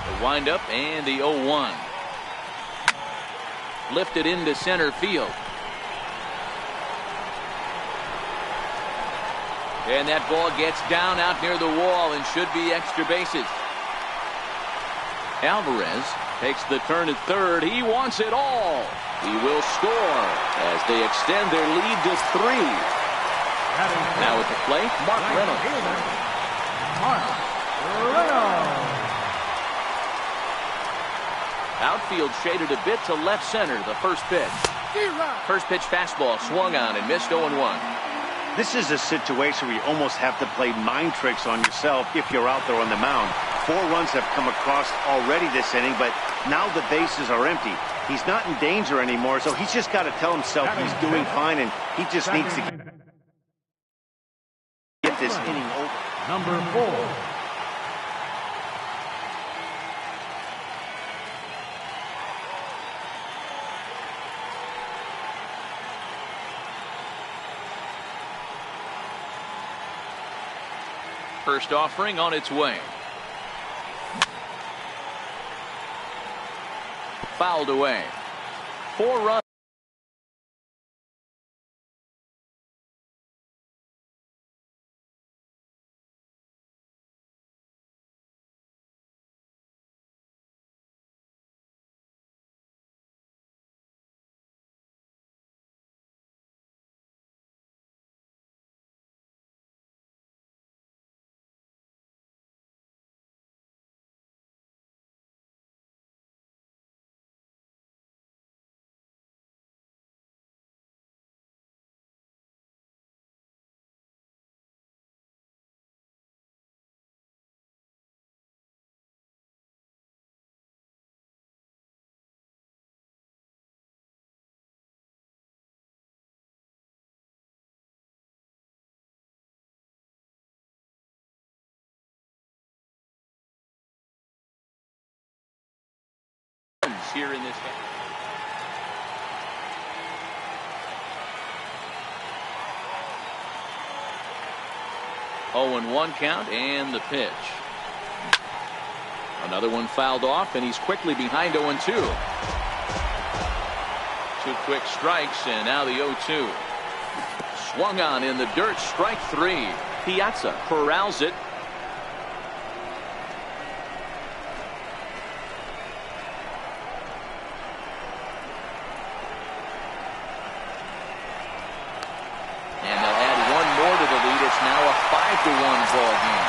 The windup and the 0-1. Lifted into center field. And that ball gets down out near the wall and should be extra bases. Alvarez takes the turn at third. He wants it all. He will score as they extend their lead to 3. Now at the plate, Mark Reynolds. Outfield shaded a bit to left center. The first pitch. First pitch fastball swung on and missed 0-1. This is a situation where you almost have to play mind tricks on yourself if you're out there on the mound. 4 runs have come across already this inning, but now the bases are empty. He's not in danger anymore, so he's just got to tell himself he's doing fine, and he just needs to get this inning over. Number 4. First offering on its way. Fouled away. 4 runs. Here in this game. 0-1 count and the pitch. Another one fouled off, and he's quickly behind 0-2. 2 quick strikes, and now the 0-2. Swung on in the dirt, strike 3. Piazza corrals it. Now a 5-1 ball game.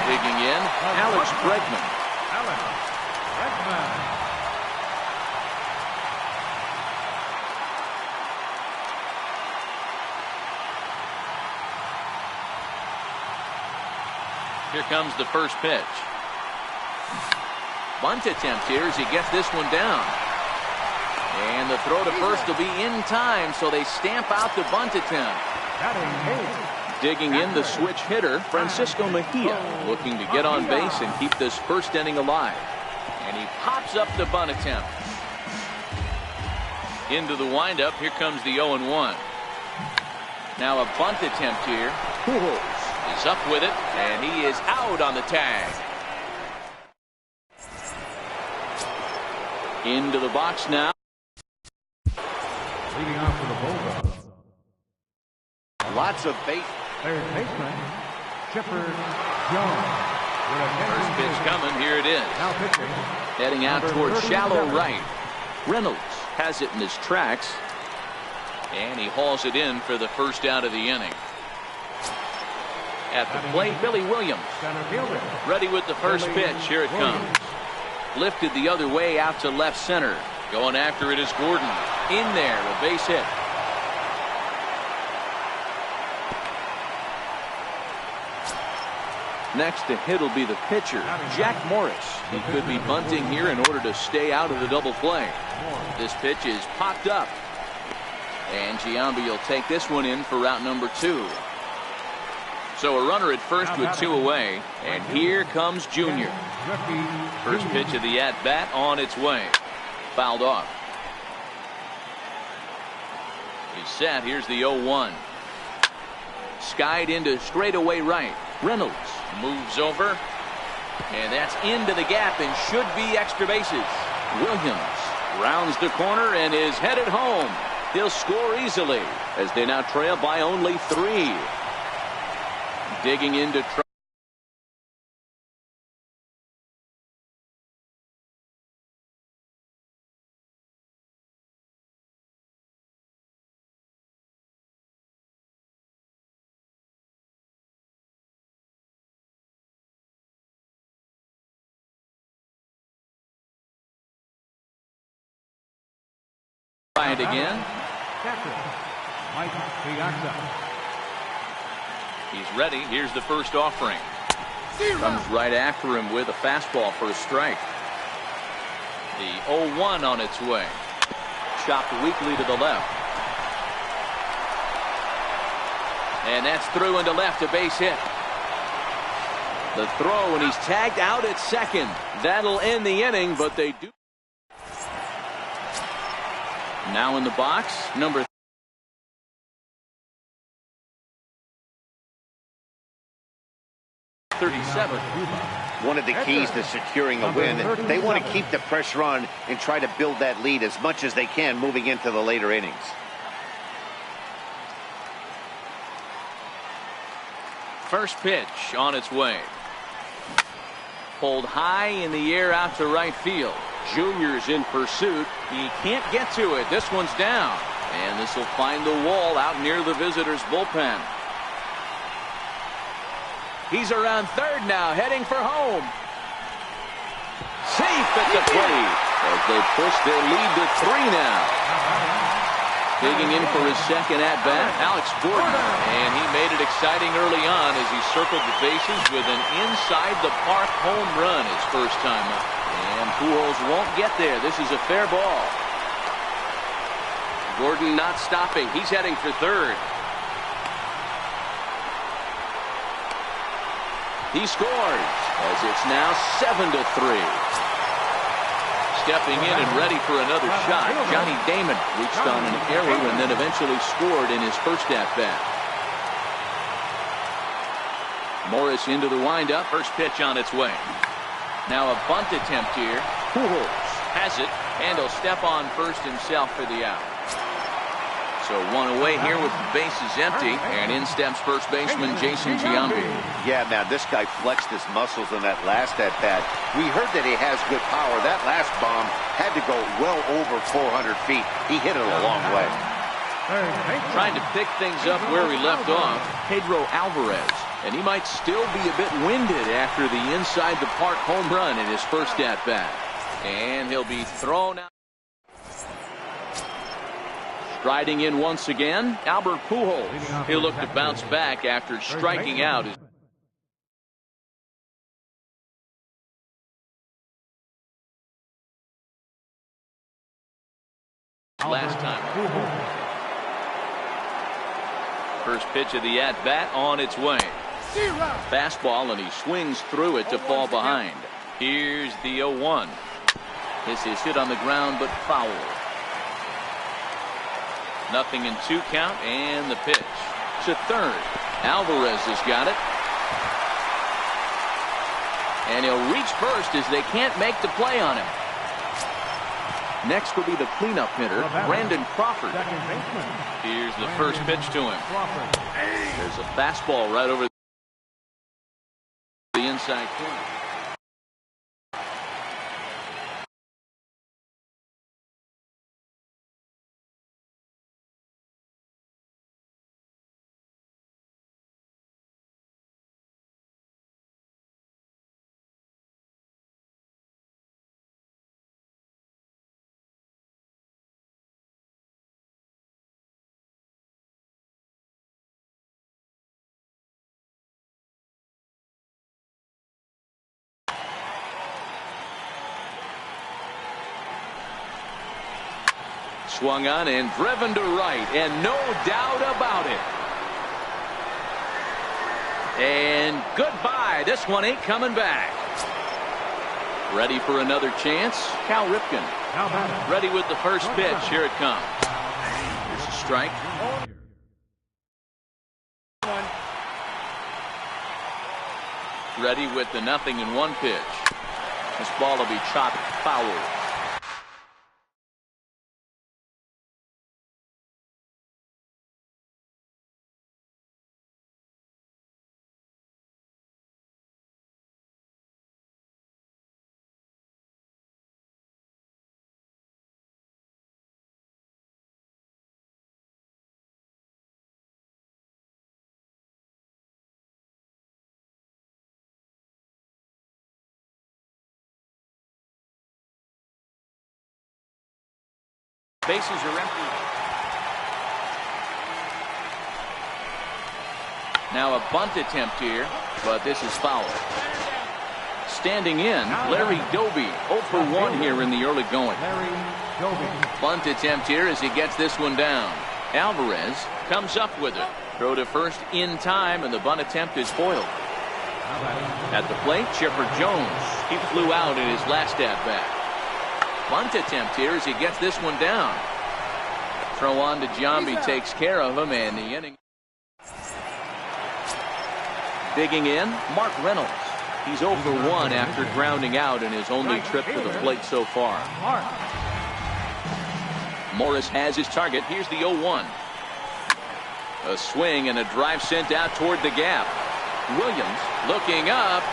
Digging in, Alex Bregman. Here comes the first pitch. Bunt attempt here as he gets this one down. And the throw to first will be in time, so they stamp out the bunt attempt. Digging in, the switch hitter, Francisco Mejia, looking to get on base and keep this first inning alive. And he pops up the bunt attempt. Into the windup, here comes the 0-1. Now a bunt attempt here. He's up with it, and he is out on the tag. Into the box now. Leading off for the Bulldogs. Lots of base. Third baseman, Chipper Jones. First pitch coming. Here it is. Now pitching. Heading out towards shallow right. Reynolds has it in his tracks. And he hauls it in for the first out of the inning. At the plate, Billy Williams. Ready with the first pitch. Here it comes. Lifted the other way out to left center. Going after it is Gordon. In there, a base hit. Next to hit will be the pitcher, Jack Morris. He could be bunting here in order to stay out of the double play. This pitch is popped up. And Giambi will take this one in for route number 2. So a runner at first with 2 away. And here comes Junior. First pitch of the at-bat on its way. Fouled off. He's set. Here's the 0-1. Skied into straightaway right. Reynolds moves over. And that's into the gap and should be extra bases. Williams rounds the corner and is headed home. He'll score easily as they now trail by only 3. Digging into trouble. Try it again. He's ready. Here's the first offering. Comes right after him with a fastball for a strike. The 0-1 on its way. Chopped weakly to the left. And that's through into left, a base hit. The throw, and he's tagged out at second. That'll end the inning, but they do. Now in the box, number 37. One of the keys to securing a win, they want to keep the pressure on and try to build that lead as much as they can moving into the later innings. First pitch on its way. Pulled high in the air out to right field. Junior's in pursuit. He can't get to it. This one's down. And this will find the wall out near the visitors' bullpen. He's around third now, heading for home. Safe at the plate as they push their lead to 3 now. Digging in for his second at-bat, Alex Gordon. And he made it exciting early on as he circled the bases with an inside-the-park home run his first time up. And Pujols won't get there. This is a fair ball. Gordon not stopping. He's heading for third. He scores as it's now 7-3. Stepping in and ready for another shot. Johnny Damon reached on an error and then eventually scored in his first at-bat. Morris into the windup. First pitch on its way. Now a bunt attempt here. Pujols has it, and he'll step on first himself for the out. So one away here with the bases empty, and in steps first baseman Jason Giambi. Yeah, man, this guy flexed his muscles in that last at-bat. We heard that he has good power. That last bomb had to go well over 400 feet. He hit it a long way. Trying to pick things up where he left off, Pedro Alvarez. And he might still be a bit winded after the inside-the-park home run in his first at-bat. And he'll be thrown out. Striding in once again, Albert Pujols. He'll look to bounce back after striking out. Last time. First pitch of the at-bat on its way. Fastball, and he swings through it to fall behind. Here's the 0-1. This is hit on the ground, but foul. 0-2 count, and the pitch to third. Alvarez has got it. And he'll reach first as they can't make the play on him. Next will be the cleanup hitter, Brandon Crawford. Here's the first pitch to him. There's a fastball right over the inside corner. Swung on and driven to right, and no doubt about it. And goodbye. This one ain't coming back. Ready for another chance. Cal Ripken. Ready with the first pitch. Here it comes. Here's a strike. Ready with the 0-1 pitch. This ball will be chopped foul. Bases are empty. Now a bunt attempt here, but this is foul. standing in, Larry Doby, 0 for 1 here in the early going. Larry Doby. Bunt attempt here as he gets this one down. Alvarez comes up with it. Throw to first in time, and the bunt attempt is foiled. At the plate, Chipper Jones. He flew out in his last at-bat. Bunt attempt here as he gets this one down. Throw on to Giambi takes care of him, and the inning. Digging in, Mark Reynolds. He's 0 for 1 after grounding out in his only trip to the plate so far. Morris has his target. Here's the 0-1. A swing and a drive sent out toward the gap. Williams looking up.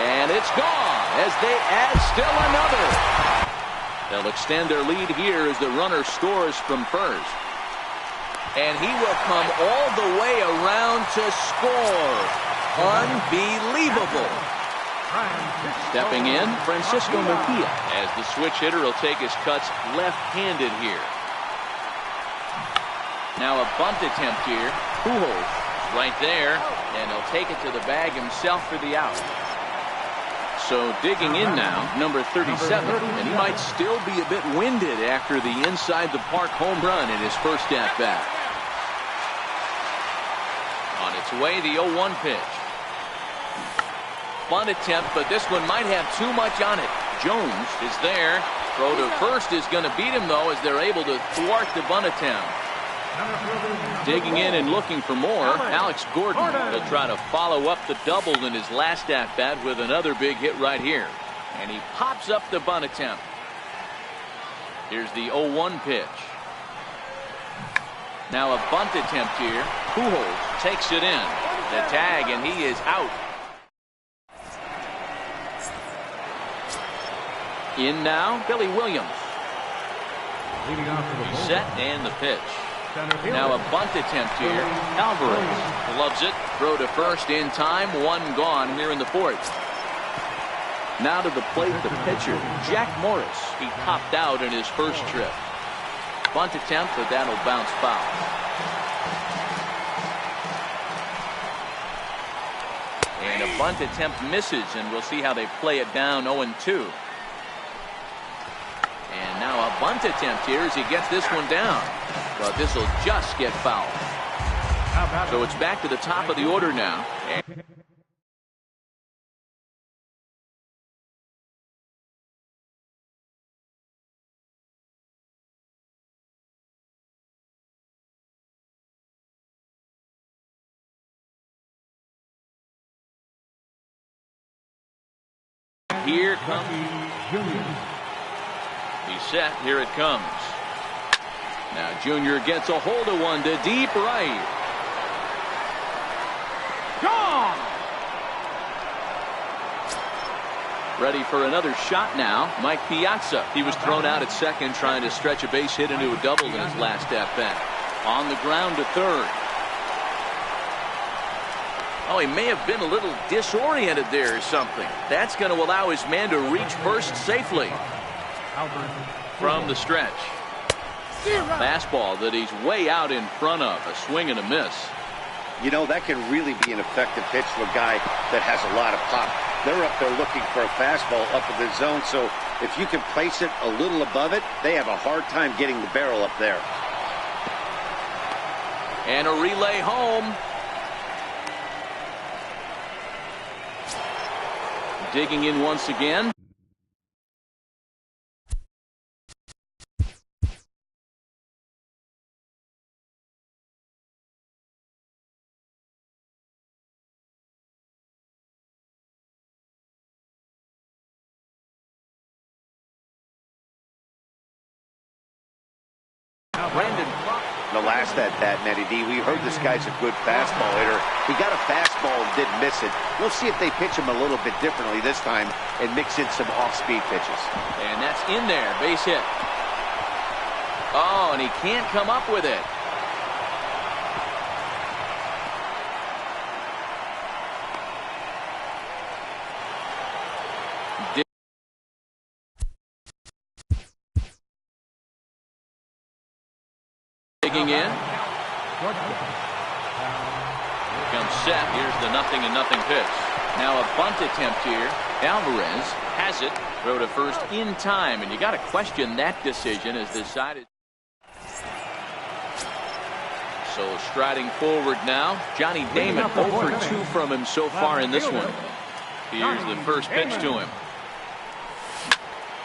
And it's gone as they add still another. They'll extend their lead here as the runner scores from first. And he will come all the way around to score. Unbelievable. Stepping in, Francisco Mejia, as the switch hitter will take his cuts left-handed here. Now a bunt attempt here. Pujols right there, and he'll take it to the bag himself for the out. So digging in now, number 37, and he might still be a bit winded after the inside-the-park home run in his first at-bat. On its way, the 0-1 pitch. Bunt attempt, but this one might have too much on it. Jones is there. Throw to first is going to beat him, though, as they're able to thwart the bunt attempt. Digging in and looking for more, Alex Gordon will try to follow up the double in his last at-bat with another big hit right here. And he pops up the bunt attempt. Here's the 0-1 pitch. Now a bunt attempt here. Pujols takes it in. The tag, and he is out. In now, Billy Williams. Leading off for the He's set, and the pitch. center fielder. Now a bunt attempt here. Alvarez loves it. Throw to first in time. One gone here in the fourth. Now to the plate, the pitcher, Jack Morris. He popped out in his first trip. Bunt attempt, but that'll bounce foul. And a bunt attempt misses, and we'll see how they play it down 0-2. And now a bunt attempt here as he gets this one down. But this will just get fouled. So it's back to the top of the order now. Here comes. He's set. Here it comes. Now Junior gets a hold of one to deep right. Gone! Ready for another shot now. Mike Piazza. He was thrown out at second trying to stretch a base hit into a double in his last at-bat. On the ground to third. Oh, he may have been a little disoriented there or something. That's going to allow his man to reach first safely. From the stretch. Fastball that he's way out in front of. A swing and a miss. You know, that can really be an effective pitch to a guy that has a lot of pop. They're up there looking for a fastball up in the zone, so if you can place it a little above it, they have a hard time getting the barrel up there. And a relay home. Digging in once again. The last at-bat, Matty D, we heard this guy's a good fastball hitter. He got a fastball and didn't miss it. We'll see if they pitch him a little bit differently this time and mix in some off-speed pitches. And that's in there. Base hit. Oh, and he can't come up with it. Digging in. Here comes set. Here's the 0-0 pitch. Now a bunt attempt here. Alvarez has it. Throw to first in time, and you got to question that decision as decided. So striding forward now, Johnny Damon 0 for 2 from him so far in this one. Here's the first pitch to him.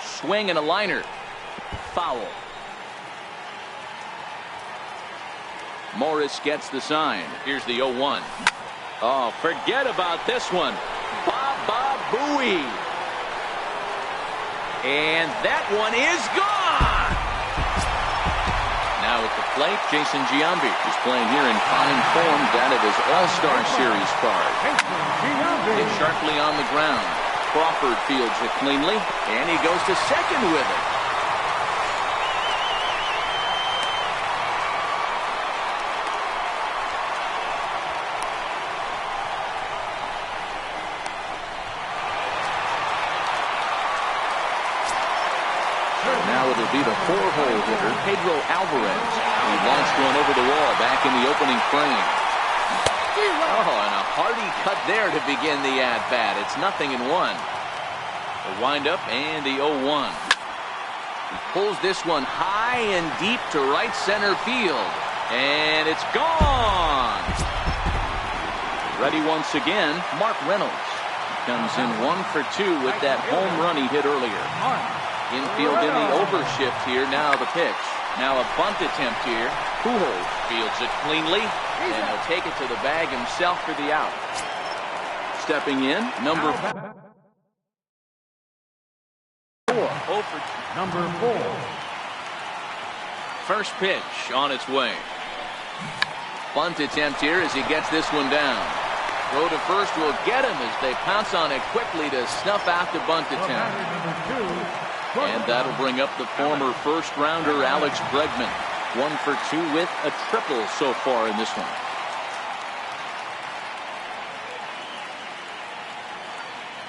Swing and a liner. Foul. Morris gets the sign. Here's the 0-1. Oh, forget about this one. Baba Booey. And that one is gone. Now at the plate, Jason Giambi is playing here in fine form, that of his All-Star Series card. Hit sharply on the ground. Crawford fields it cleanly, and he goes to second with it. Now it'll be the 4-hole hitter, Pedro Alvarez. He launched one over the wall back in the opening frame. Oh, and a hearty cut there to begin the at-bat. It's 0-1. The windup and the 0-1. He pulls this one high and deep to right center field. And it's gone. Ready once again, Mark Reynolds. Comes in 1 for 2 with that home run he hit earlier. Infield in the overshift here. Now the pitch. Now a bunt attempt here. Pujols fields it cleanly, and he'll take it to the bag himself for the out. Stepping in, number 4. First pitch on its way. Bunt attempt here as he gets this one down. Throw to first will get him as they pounce on it quickly to snuff out the bunt attempt. And that'll bring up the former first-rounder Alex Bregman. 1 for 2 with a triple so far in this one.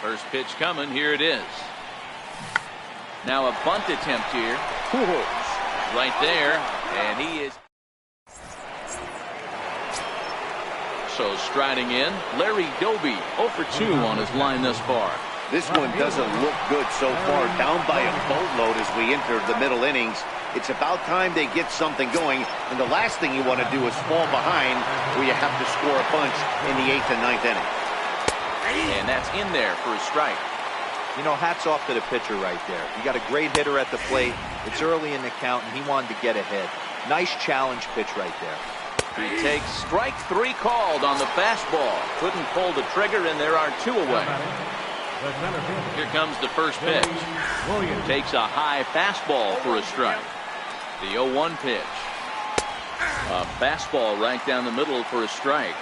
First pitch coming. Here it is. Now a bunt attempt here. Pujols right there, and he is. So striding in, Larry Doby 0 for 2 on his line thus far. This one doesn't look good so far, down by a boatload as we enter the middle innings. It's about time they get something going, and the last thing you want to do is fall behind where you have to score a bunch in the 8th and 9th inning. And that's in there for a strike. You know, hats off to the pitcher right there. You got a great hitter at the plate. It's early in the count, and he wanted to get ahead. Nice challenge pitch right there. He takes strike 3 called on the fastball. Couldn't pull the trigger, and there are 2 away. Here comes the first pitch. Takes a high fastball for a strike. The 0-1 pitch. A fastball right down the middle for a strike.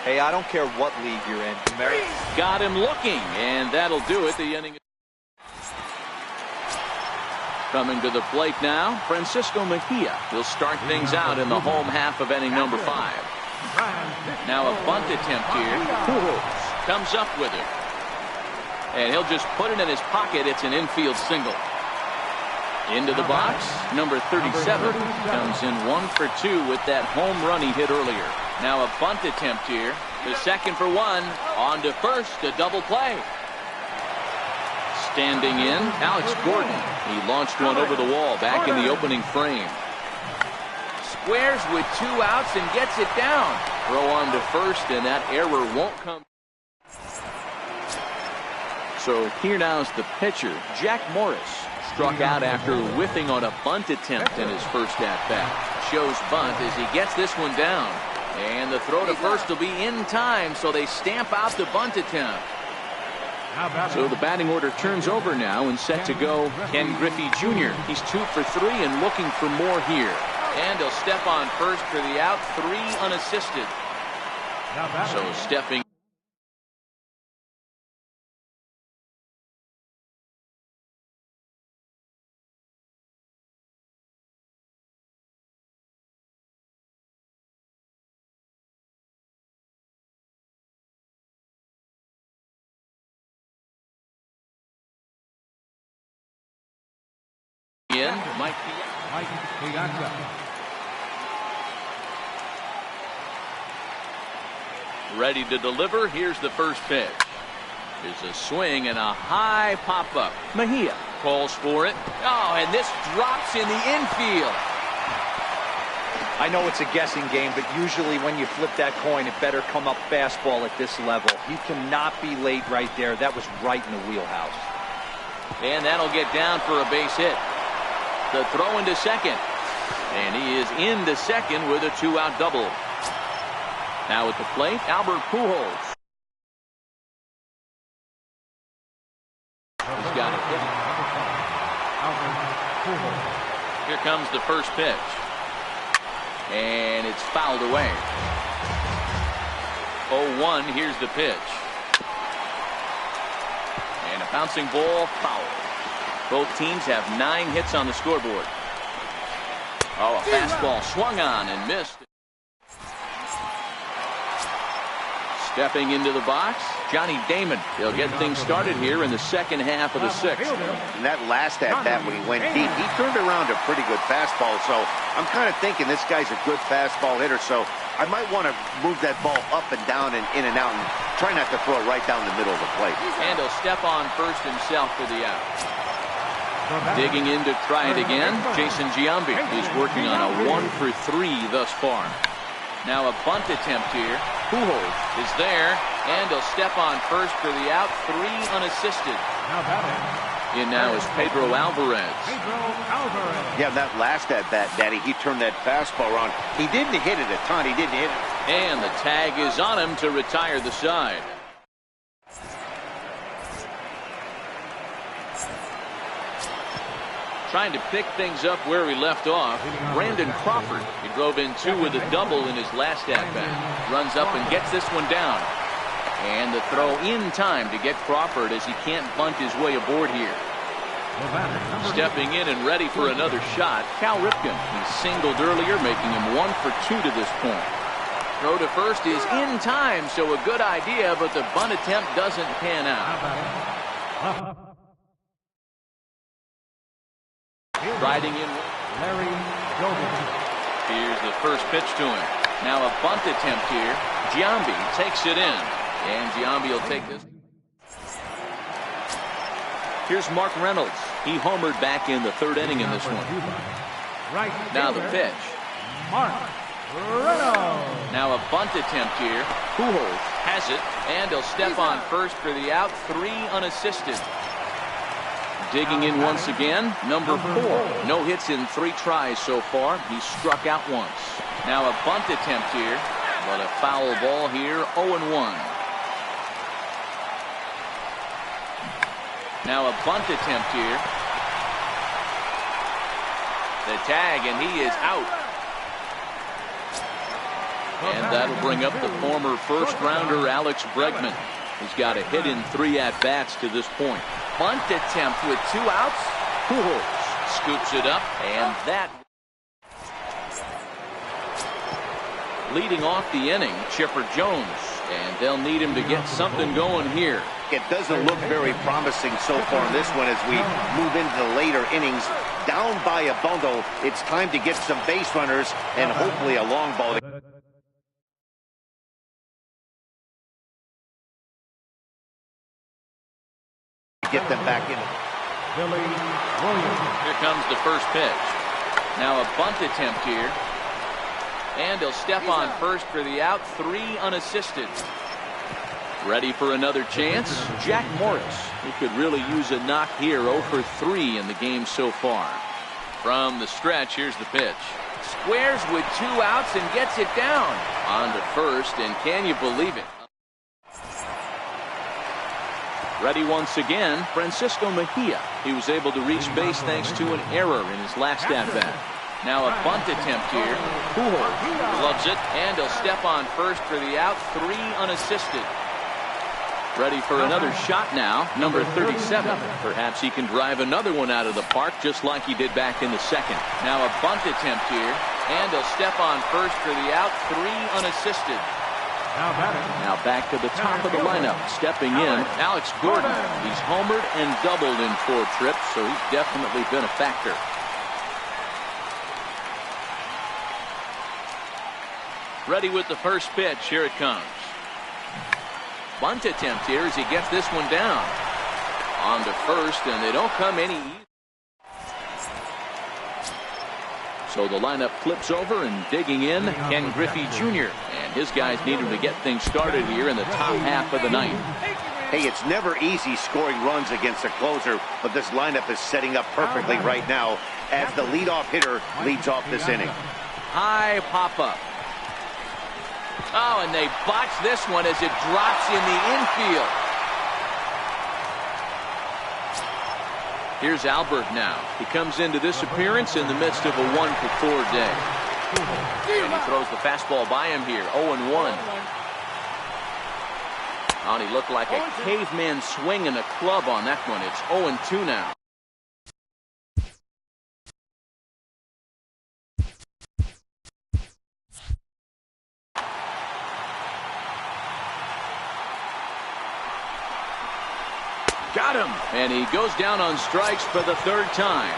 Hey, I don't care what league you're in. Got him looking, and that'll do it. The inning. Coming to the plate now, Francisco Mejia will start things out in the home half of inning number 5. Now a bunt attempt here. Pujols comes up with it. And he'll just put it in his pocket. It's an infield single. Into the box, number 37 comes in 1 for 2 with that home run he hit earlier. Now a bunt attempt here. The second for 1. On to first, a double play. Standing in, Alex Gordon. He launched one over the wall back in the opening frame. Squares with 2 outs and gets it down. Throw on to first, and that error won't come. So here now is the pitcher, Jack Morris. Struck out after whiffing on a bunt attempt in his first at-bat. Shows bunt as he gets this one down. And the throw to first will be in time, so they stamp out the bunt attempt. So the batting order turns over now and set to go Ken Griffey Jr. He's 2 for 3 and looking for more here. And he'll step on first for the out, 3 unassisted. So stepping. In Mike Piazza. Ready to deliver. Here's the first pitch. There's a swing and a high pop-up. Mejia calls for it. Oh, and this drops in the infield. I know it's a guessing game, but usually when you flip that coin, it better come up fastball at this level. He cannot be late right there. That was right in the wheelhouse. And that'll get down for a base hit. The throw into second. And he is into second with a 2-out double. Now at the plate, Albert Pujols. He's got it. Here comes the first pitch. And it's fouled away. 0-1, here's the pitch. And a bouncing ball, foul. Both teams have 9 hits on the scoreboard. Oh, a fastball swung on and missed. Stepping into the box, Johnny Damon. He'll get things started here in the second half of the 6th. And that last at-bat when he went deep, he turned around a pretty good fastball. So I'm kind of thinking this guy's a good fastball hitter. So I might want to move that ball up and down and in and out and try not to throw it right down the middle of the plate. And he'll step on first himself for the out. Digging in to try it again, Jason Giambi. He's working on a 1-for-3 thus far. Now a bunt attempt here. Pujols is there, and he'll step on first for the out. 3 unassisted. In now is Pedro Alvarez. Yeah, that last at-bat, Daddy, he turned that fastball around. He didn't hit it a ton. He didn't hit it. And the tag is on him to retire the side. Trying to pick things up where we left off, Brandon Crawford. He drove in 2 with a double in his last at-bat. Runs up and gets this one down. And the throw in time to get Crawford as he can't bunt his way aboard here. Stepping in and ready for another shot, Cal Ripken. He singled earlier, making him 1 for 2 to this point. Throw to first is in time, so a good idea, but the bunt attempt doesn't pan out. Riding in. Here's the first pitch to him. Now a bunt attempt here. Giambi takes it in. And Giambi will take this. Here's Mark Reynolds. He homered back in the 3rd inning in this one. Now the pitch. Mark Reynolds. Now a bunt attempt here. Pujols has it. And he'll step on first for the out. 3 unassisted. Digging in once again, number 4. No hits in 3 tries so far. He struck out once. Now a bunt attempt here, but a foul ball here, 0-1. Now a bunt attempt here. The tag, and he is out. And that'll bring up the former first-rounder Alex Bregman. He's got a hit in 3 at-bats to this point. Bunt attempt with 2 outs. Pujols scoops it up, and that. Leading off the inning, Chipper Jones, and they'll need him to get something going here. It doesn't look very promising so far in this one as we move into the later innings. Down by a bundle, it's time to get some base runners and hopefully a long ball. Get them back in. Here comes the first pitch. Now a bunt attempt here. And he'll step on first for the out. 3 unassisted. Ready for another chance. Jack Morris. He could really use a knock here. 0 for 3 in the game so far. From the stretch, here's the pitch. Squares with 2 outs and gets it down. On to first, and can you believe it? Ready once again, Francisco Mejia. He was able to reach base thanks to an error in his last at-bat. Now a bunt attempt here. Pujols gloves it, and he'll step on first for the out. 3 unassisted. Ready for another shot now, number 37. Perhaps he can drive another one out of the park just like he did back in the 2nd. Now a bunt attempt here, and he'll step on first for the out. 3 unassisted. Now back to the top of the lineup. Stepping in, Alex Gordon. He's homered and doubled in 4 trips, so he's definitely been a factor. Ready with the first pitch. Here it comes. bunt attempt here as he gets this one down. On to first, and they don't come any easier. So the lineup flips over, and digging in, Ken Griffey Jr. And his guys need him to get things started here in the top half of the ninth. Hey, it's never easy scoring runs against a closer, but this lineup is setting up perfectly right now as the leadoff hitter leads off this inning. High pop-up. Oh, and they botch this one as it drops in the infield. Here's Albert now. He comes into this appearance in the midst of a 1-for-4 day. And he throws the fastball by him here, 0-1. Oh, and he looked like a caveman swinging a club on that one. It's 0-2 now. Got him. And he goes down on strikes for the third time.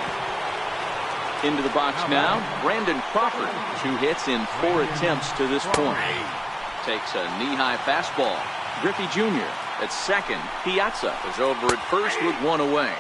Into the box now, Brandon Crawford. 2 hits in 4 attempts to this point. Takes a knee-high fastball. Griffey Jr. at second. Piazza is over at first with 1 away.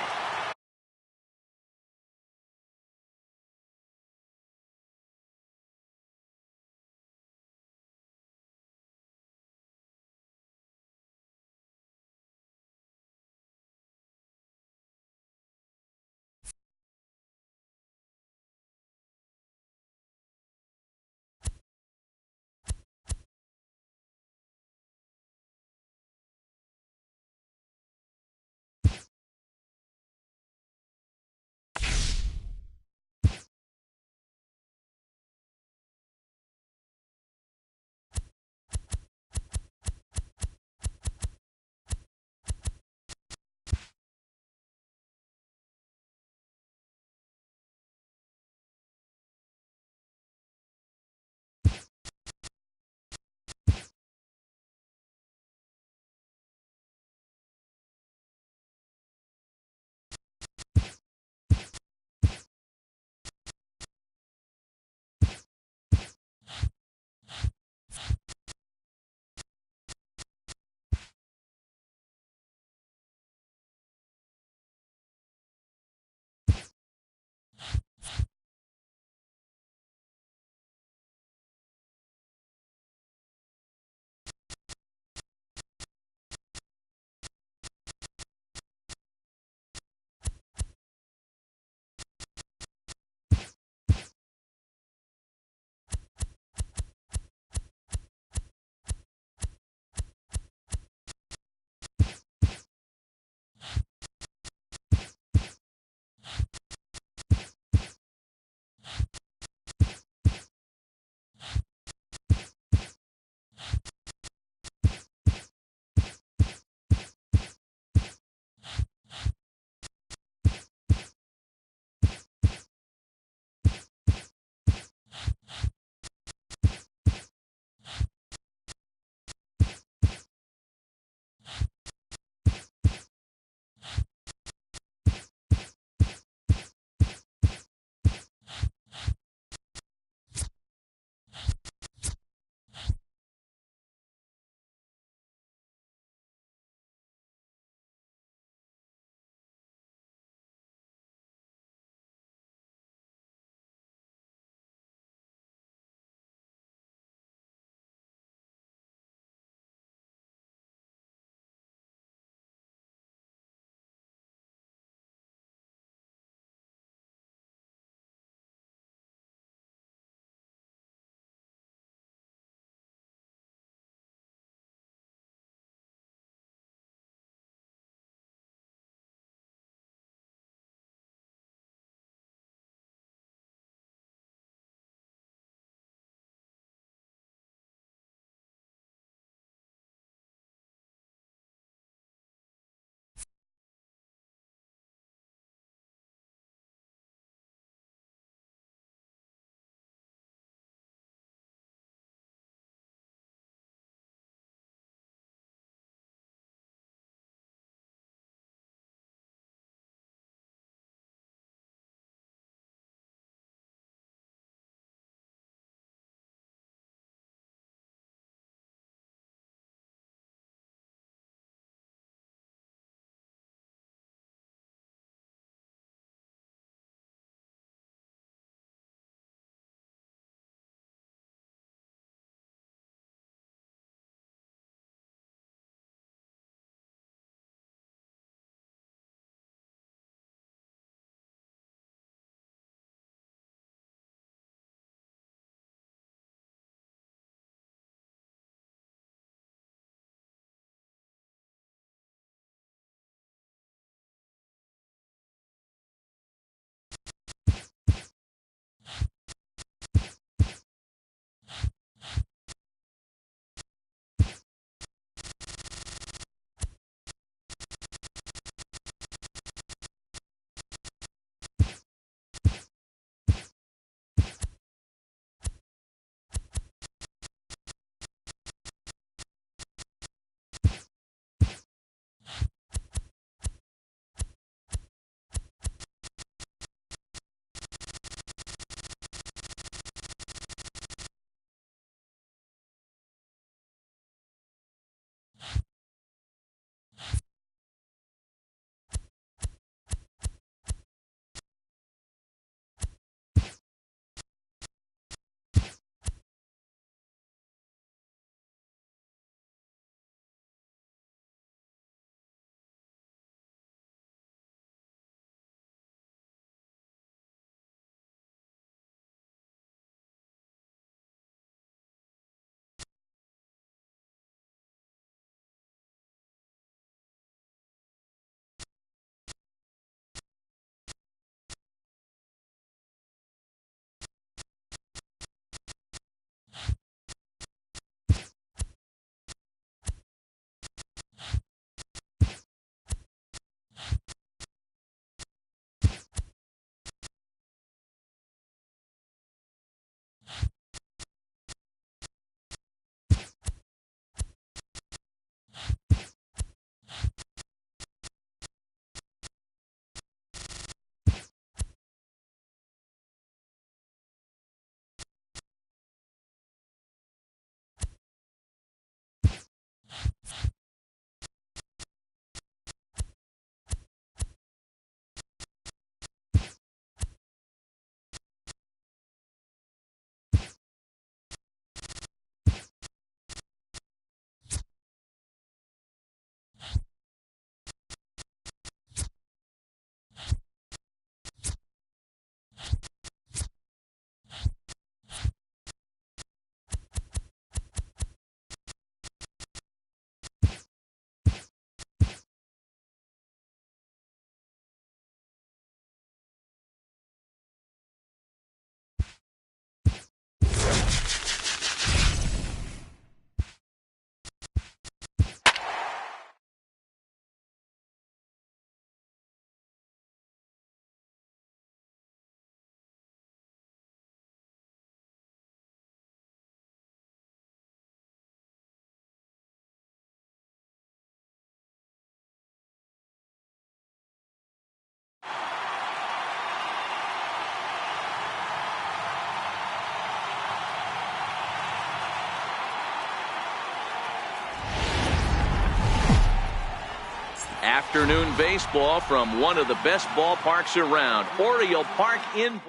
Afternoon baseball from one of the best ballparks around, Oriole Park in.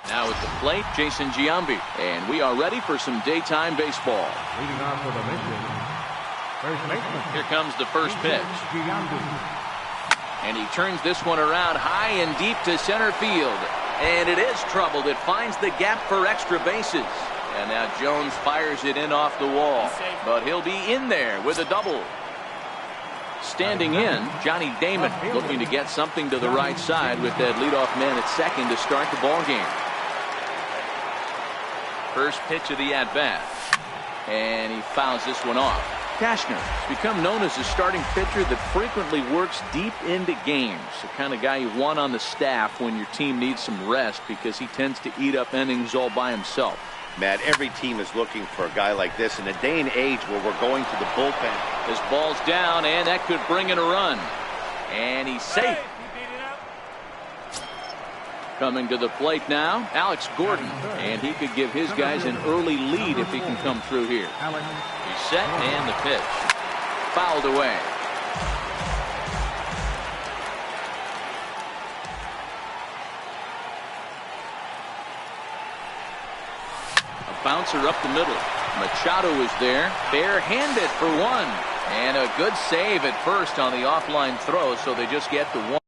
Now at the plate, Jason Giambi. And we are ready for some daytime baseball. Leading off for the Mission, first baseman. Here comes the first pitch. And he turns this one around high and deep to center field. And it is troubled. It finds the gap for extra bases. And now Jones fires it in off the wall. But he'll be in there with a double. Standing in, Johnny Damon looking to get something to the right side with that leadoff man at second to start the ball game. First pitch of the at-bat. And he fouls this one off. Cashner has become known as a starting pitcher that frequently works deep into games. The kind of guy you want on the staff when your team needs some rest because he tends to eat up innings all by himself. Matt, every team is looking for a guy like this in a day and age where we're going to the bullpen. His ball's down, and that could bring in a run. And he's safe. Coming to the plate now, Alex Gordon. And he could give his guys an early lead if he can come through here. He's set, and the pitch. Fouled away. A bouncer up the middle. Machado is there, bare-handed for one. And a good save at first on the offline throw, so they just get the one.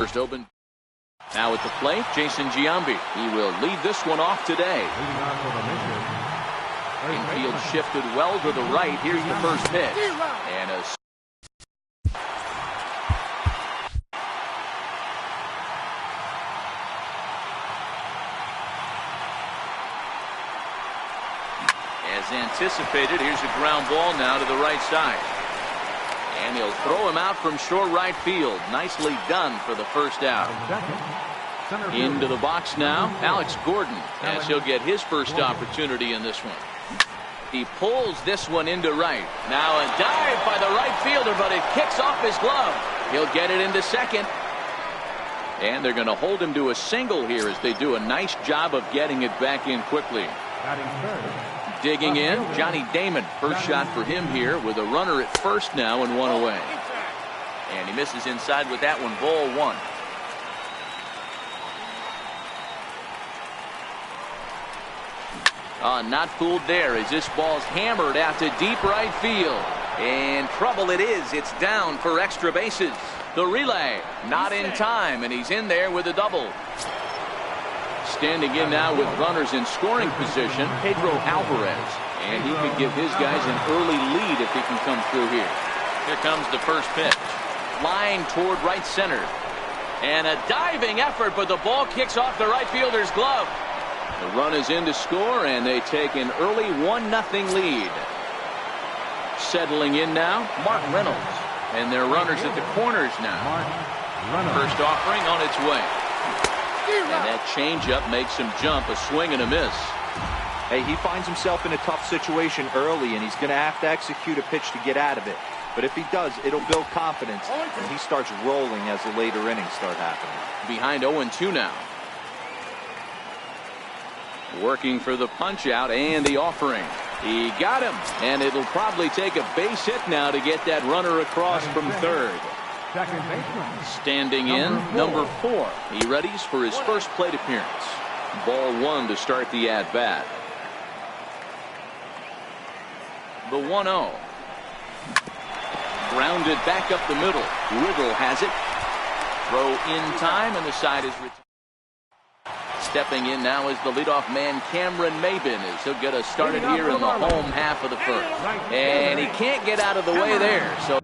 First open. Now at the plate, Jason Giambi. He will lead this one off today. Infield shifted well to the right. Here's the first pitch. And a as anticipated, here's a ground ball now to the right side. And he'll throw him out from short right field. Nicely done for the first out. Into the box now, Alex Gordon, as he'll get his first opportunity in this one. He pulls this one into right. Now a dive by the right fielder, but it kicks off his glove. He'll get it into second. And they're going to hold him to a single here as they do a nice job of getting it back in quickly. Digging in, Johnny Damon. First shot for him here with a runner at first now and one away. And he misses inside with that one, ball one. Not fooled there as this ball's hammered out to deep right field. And trouble it is. It's down for extra bases. The relay not in time, and he's in there with a double. Standing in now with runners in scoring position, Pedro Alvarez. And he could give his guys an early lead if he can come through here. Here comes the first pitch. Flying toward right center. And a diving effort, but the ball kicks off the right fielder's glove. The run is in to score, and they take an early 1-0 lead. Settling in now, Mark Reynolds. And their runners at the corners now. First offering on its way. And that changeup makes him jump, a swing and a miss. Hey, he finds himself in a tough situation early, and he's going to have to execute a pitch to get out of it. But if he does, it'll build confidence, and he starts rolling as the later innings start happening. Behind 0-2 now. Working for the punch out and the offering. He got him, and it'll probably take a base hit now to get that runner across from third. Standing in, number 4. He readies for his first plate appearance. Ball one to start the at-bat. The 1-0. Grounded back up the middle. Riddle has it. Throw in time, and the side is returned. Stepping in now is the leadoff man, Cameron Maybin, as he'll get us started here in the home half of the first. And he can't get out of the way there, so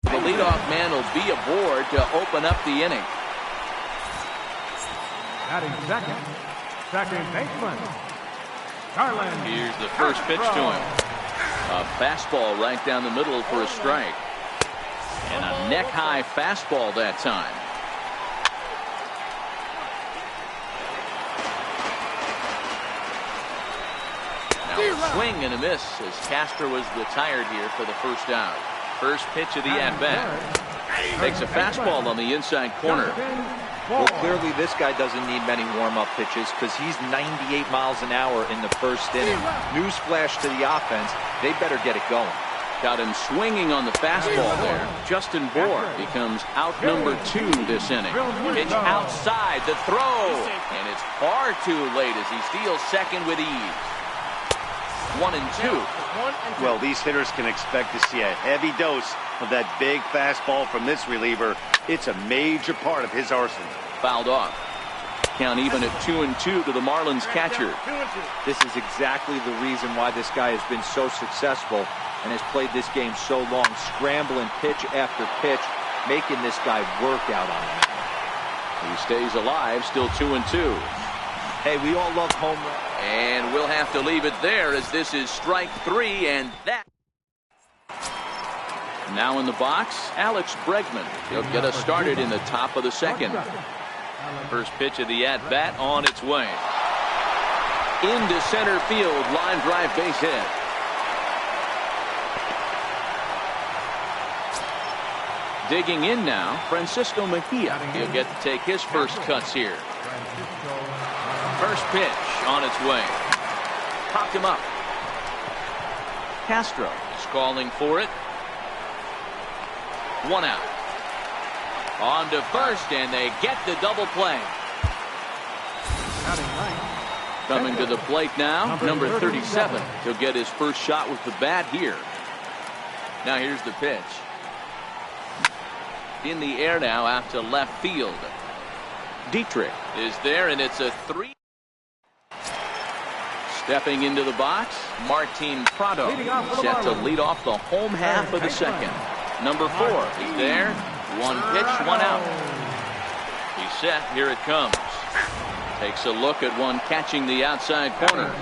the leadoff man will be aboard to open up the inning. Batting second baseman, Garland. Here's the first pitch to him. A fastball right down the middle for a strike. And a neck-high fastball that time. Now a swing and a miss as Castro was retired here for the first out. First pitch of the at-bat. Takes a fastball on the inside corner. Well, clearly this guy doesn't need many warm-up pitches because he's 98 miles an hour in the first inning. Newsflash to the offense, they better get it going. Got him swinging on the fastball there. Justin Bour becomes out number 2 this inning. Pitch outside, the throw. And it's far too late as he steals second with ease. 1-2. Well, these hitters can expect to see a heavy dose of that big fastball from this reliever. It's a major part of his arsenal. Fouled off. Count even at 2-2 to the Marlins catcher. This is exactly the reason why this guy has been so successful and has played this game so long, scrambling pitch after pitch, making this guy work out on him. He stays alive, still 2-2. Hey, we all love home runs. And we'll have to leave it there as this is strike 3, and that. Now in the box, Alex Bregman. He'll get us started in the top of the second. First pitch of the at-bat on its way. Into center field, line drive base hit. Digging in now, Francisco Mejia. He'll get to take his first cuts here. First pitch on its way. Popped him up. Castro is calling for it. 1 out. On to first, and they get the double play. Coming to the plate now, number 37. He'll get his first shot with the bat here. Now here's the pitch. In the air now out to left field. Dietrich is there, and it's a 3. Stepping into the box, Martin Prado set to lead off the home half of the second. Number 4 is there. One pitch, one out. He's set. Here it comes. Takes a look at one catching the outside corner.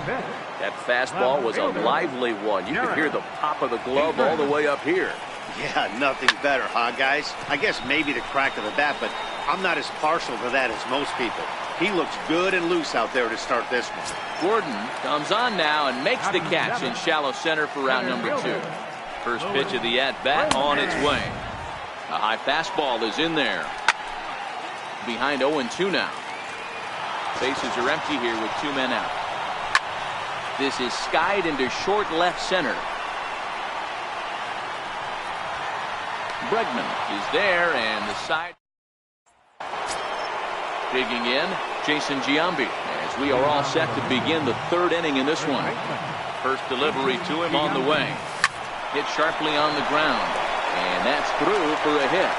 That fastball was a lively one. You could hear the pop of the glove all the way up here. Yeah, nothing better, huh, guys? I guess maybe the crack of the bat, but I'm not as partial to that as most people. He looks good and loose out there to start this one. Gordon comes on now and makes the catch in shallow center for round number 2. First pitch of the at-bat on its way. A high fastball is in there. Behind 0-2 now. Bases are empty here with 2 men out. This is skied into short left center. Bregman is there, and the side. Digging in, Jason Giambi, as we are all set to begin the 3rd inning in this one. First delivery to him on the way. Hit sharply on the ground, and that's through for a hit.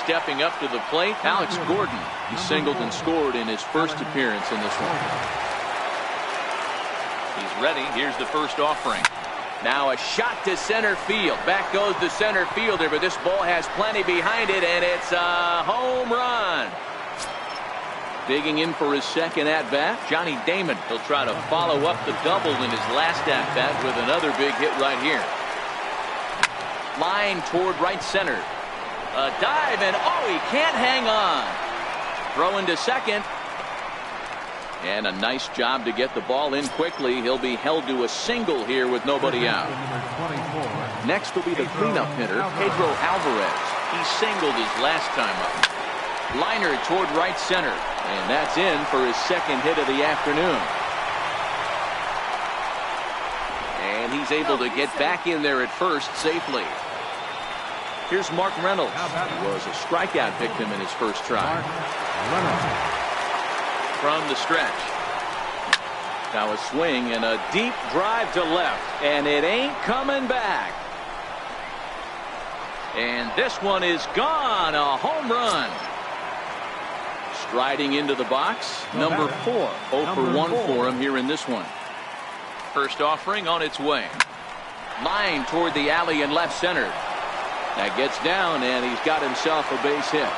Stepping up to the plate, Alex Gordon. He singled and scored in his first appearance in this one. He's ready. Here's the first offering. Now a shot to center field. Back goes the center fielder, but this ball has plenty behind it, and it's a home run. Digging in for his second at-bat, Johnny Damon. He'll try to follow up the double in his last at-bat with another big hit right here. Line toward right center. A dive, and oh, he can't hang on. Throw into second. And a nice job to get the ball in quickly. He'll be held to a single here with nobody out. Next will be the cleanup hitter, Pedro Alvarez. He singled his last time up. Liner toward right center. And that's in for his second hit of the afternoon. And he's able to get back in there at first safely. Here's Mark Reynolds. He was a strikeout victim in his first try. From the stretch. Now a swing and a deep drive to left. And it ain't coming back. And this one is gone. A home run. Striding into the box, number 4. 0 for 1 for him here in this one. First offering on its way. Line toward the alley in left center. That gets down, and he's got himself a base hit.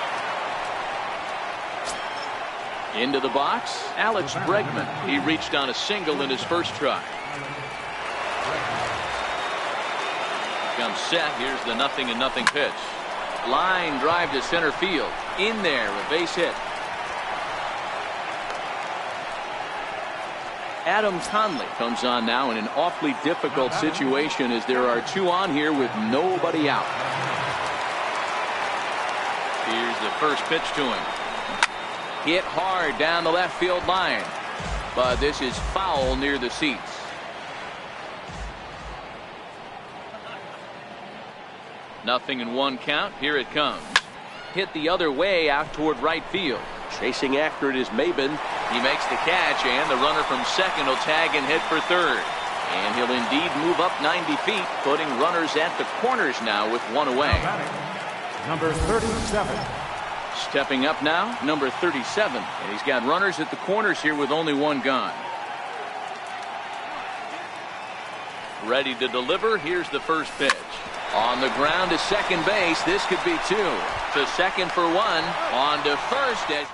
Into the box, Alex Bregman. He reached on a single in his first try. Comes set. Here's the 0-0 pitch. Line drive to center field. In there, a base hit. Adam Conley comes on now in an awfully difficult situation as there are 2 on here with nobody out. Here's the first pitch to him. Hit hard down the left field line, but this is foul near the seats. Nothing in 1 count. Here it comes. Hit the other way out toward right field. Chasing after it is Maben. He makes the catch, and the runner from second will tag and hit for third. And he'll indeed move up 90 feet, putting runners at the corners now with 1 away. Number 37. Stepping up now, number 37. And he's got runners at the corners here with only 1 gone. Ready to deliver. Here's the first pitch. On the ground to second base. This could be 2. To second for 1. On to first. As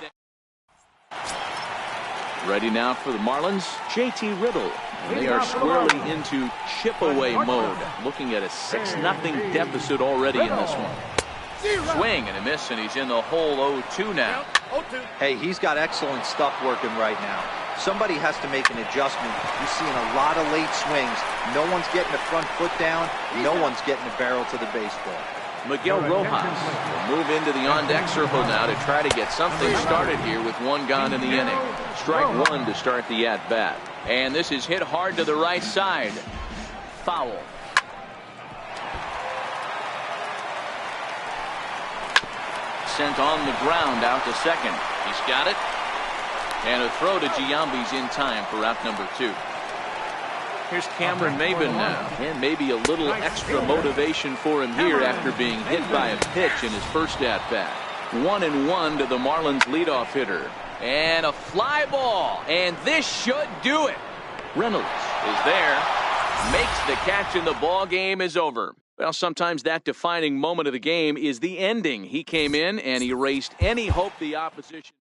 ready now for the Marlins, J.T. Riddle. And they are squarely into chip-away mode. Looking at a 6-0 deficit already in this one. Swing and a miss, and he's in the hole 0-2 now. Hey, he's got excellent stuff working right now. Somebody has to make an adjustment. You're seeing a lot of late swings. No one's getting the front foot down. No one's getting the barrel to the baseball. Miguel Rojas will move into the on-deck circle now to try to get something started here with 1 gone in the inning. Strike 1 to start the at-bat. And this is hit hard to the right side. Foul. Sent on the ground out to second. He's got it. And a throw to Giambi's in time for out number 2. Here's Cameron Maben now. And maybe a little extra motivation for him here after being hit by a pitch in his first at-bat. 1-1 to the Marlins leadoff hitter. And a fly ball. And this should do it. Reynolds is there. Makes the catch, and the ball game is over. Well, sometimes that defining moment of the game is the ending. He came in and erased any hope the opposition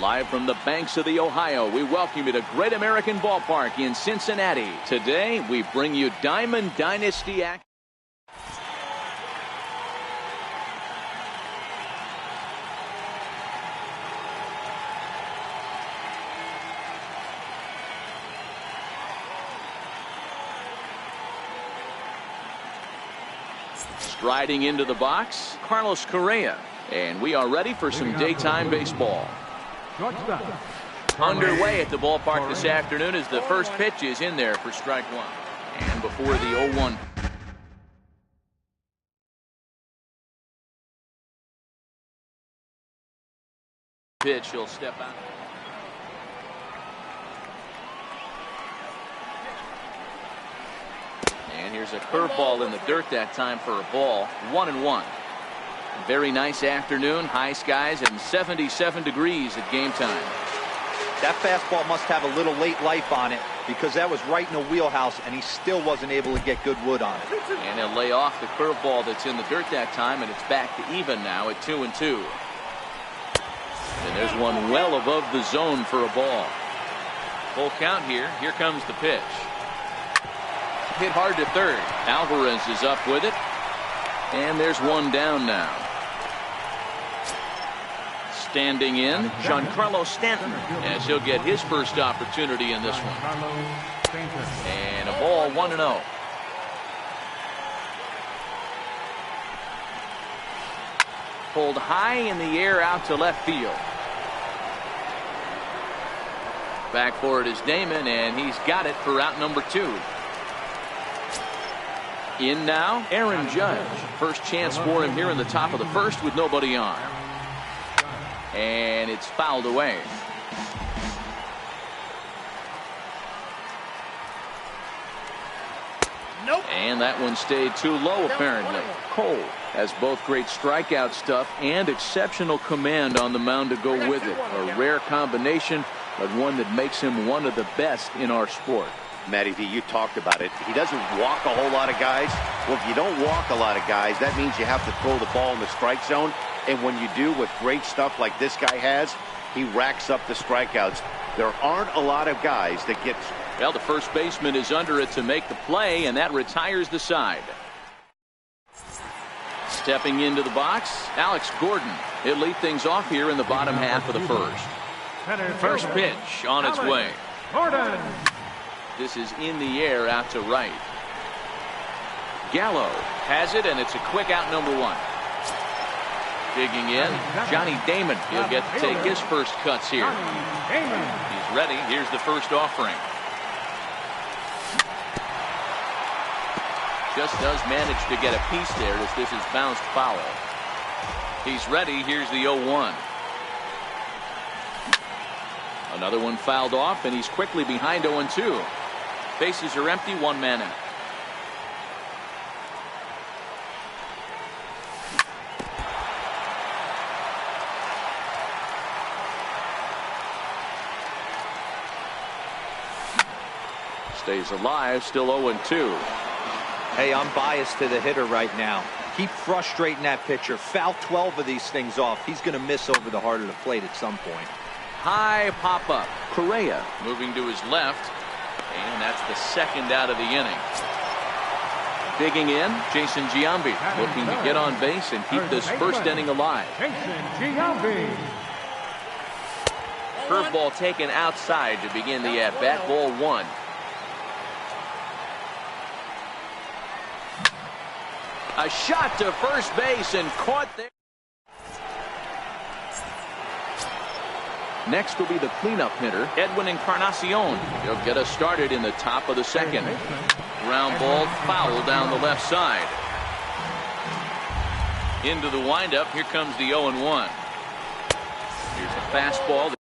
Live from the banks of the Ohio, we welcome you to Great American Ballpark in Cincinnati. Today, we bring you Diamond Dynasty action. Striding into the box, Carlos Correa. And we are ready for some daytime baseball. Underway at the ballpark this afternoon as the first pitch is in there for strike one. And before the 0-1 pitch, he'll step out. And here's a curveball in the dirt that time for a ball. 1-1. Very nice afternoon. High skies and 77 degrees at game time. That fastball must have a little late life on it because that was right in the wheelhouse and he still wasn't able to get good wood on it. And he'll lay off the curveball that's in the dirt that time, and it's back to even now at 2-2. And there's one well above the zone for a ball. Full count here. Here comes the pitch. Hit hard to third. Alvarez is up with it. And there's one down now. Standing in, Giancarlo Stanton, as he'll get his first opportunity in this one. And a ball, 1-0. Pulled high in the air out to left field. Back for it is Damon, and he's got it for out number 2. In now, Aaron Judge. First chance for him here in the top of the first with nobody on. And it's fouled away. Nope. And that one stayed too low apparently. Cole has both great strikeout stuff and exceptional command on the mound to go with it. A rare combination, but one that makes him one of the best in our sport. Matty V, you talked about it. He doesn't walk a whole lot of guys. Well, if you don't walk a lot of guys, that means you have to throw the ball in the strike zone. And when you do with great stuff like this guy has, he racks up the strikeouts. There aren't a lot of guys that get. Well, the first baseman is under it to make the play, and that retires the side. Stepping into the box, Alex Gordon. He'll lead things off here in the bottom half of the first. First pitch on its way. Gordon. This is in the air out to right. Gallo has it, and it's a quick out number 1. Digging in, Johnny Damon. He'll get to take his first cuts here. He's ready. Here's the first offering. Just does manage to get a piece there as this is bounced foul. He's ready. Here's the 0-1. Another one fouled off, and he's quickly behind 0-2. Bases are empty, one man out. Stays alive, still 0-2. Hey, I'm biased to the hitter right now. Keep frustrating that pitcher. Foul 12 of these things off. He's going to miss over the heart of the plate at some point. High pop up. Correa moving to his left. And that's the second out of the inning. Digging in, Jason Giambi looking to get on base and keep this first inning alive. Curveball taken outside to begin the at-bat. Ball 1. A shot to first base and caught there. Next will be the cleanup hitter, Edwin Encarnacion. He'll get us started in the top of the second. Ground ball foul down the left side. Into the windup. Here comes the 0-1. Here's a fastball.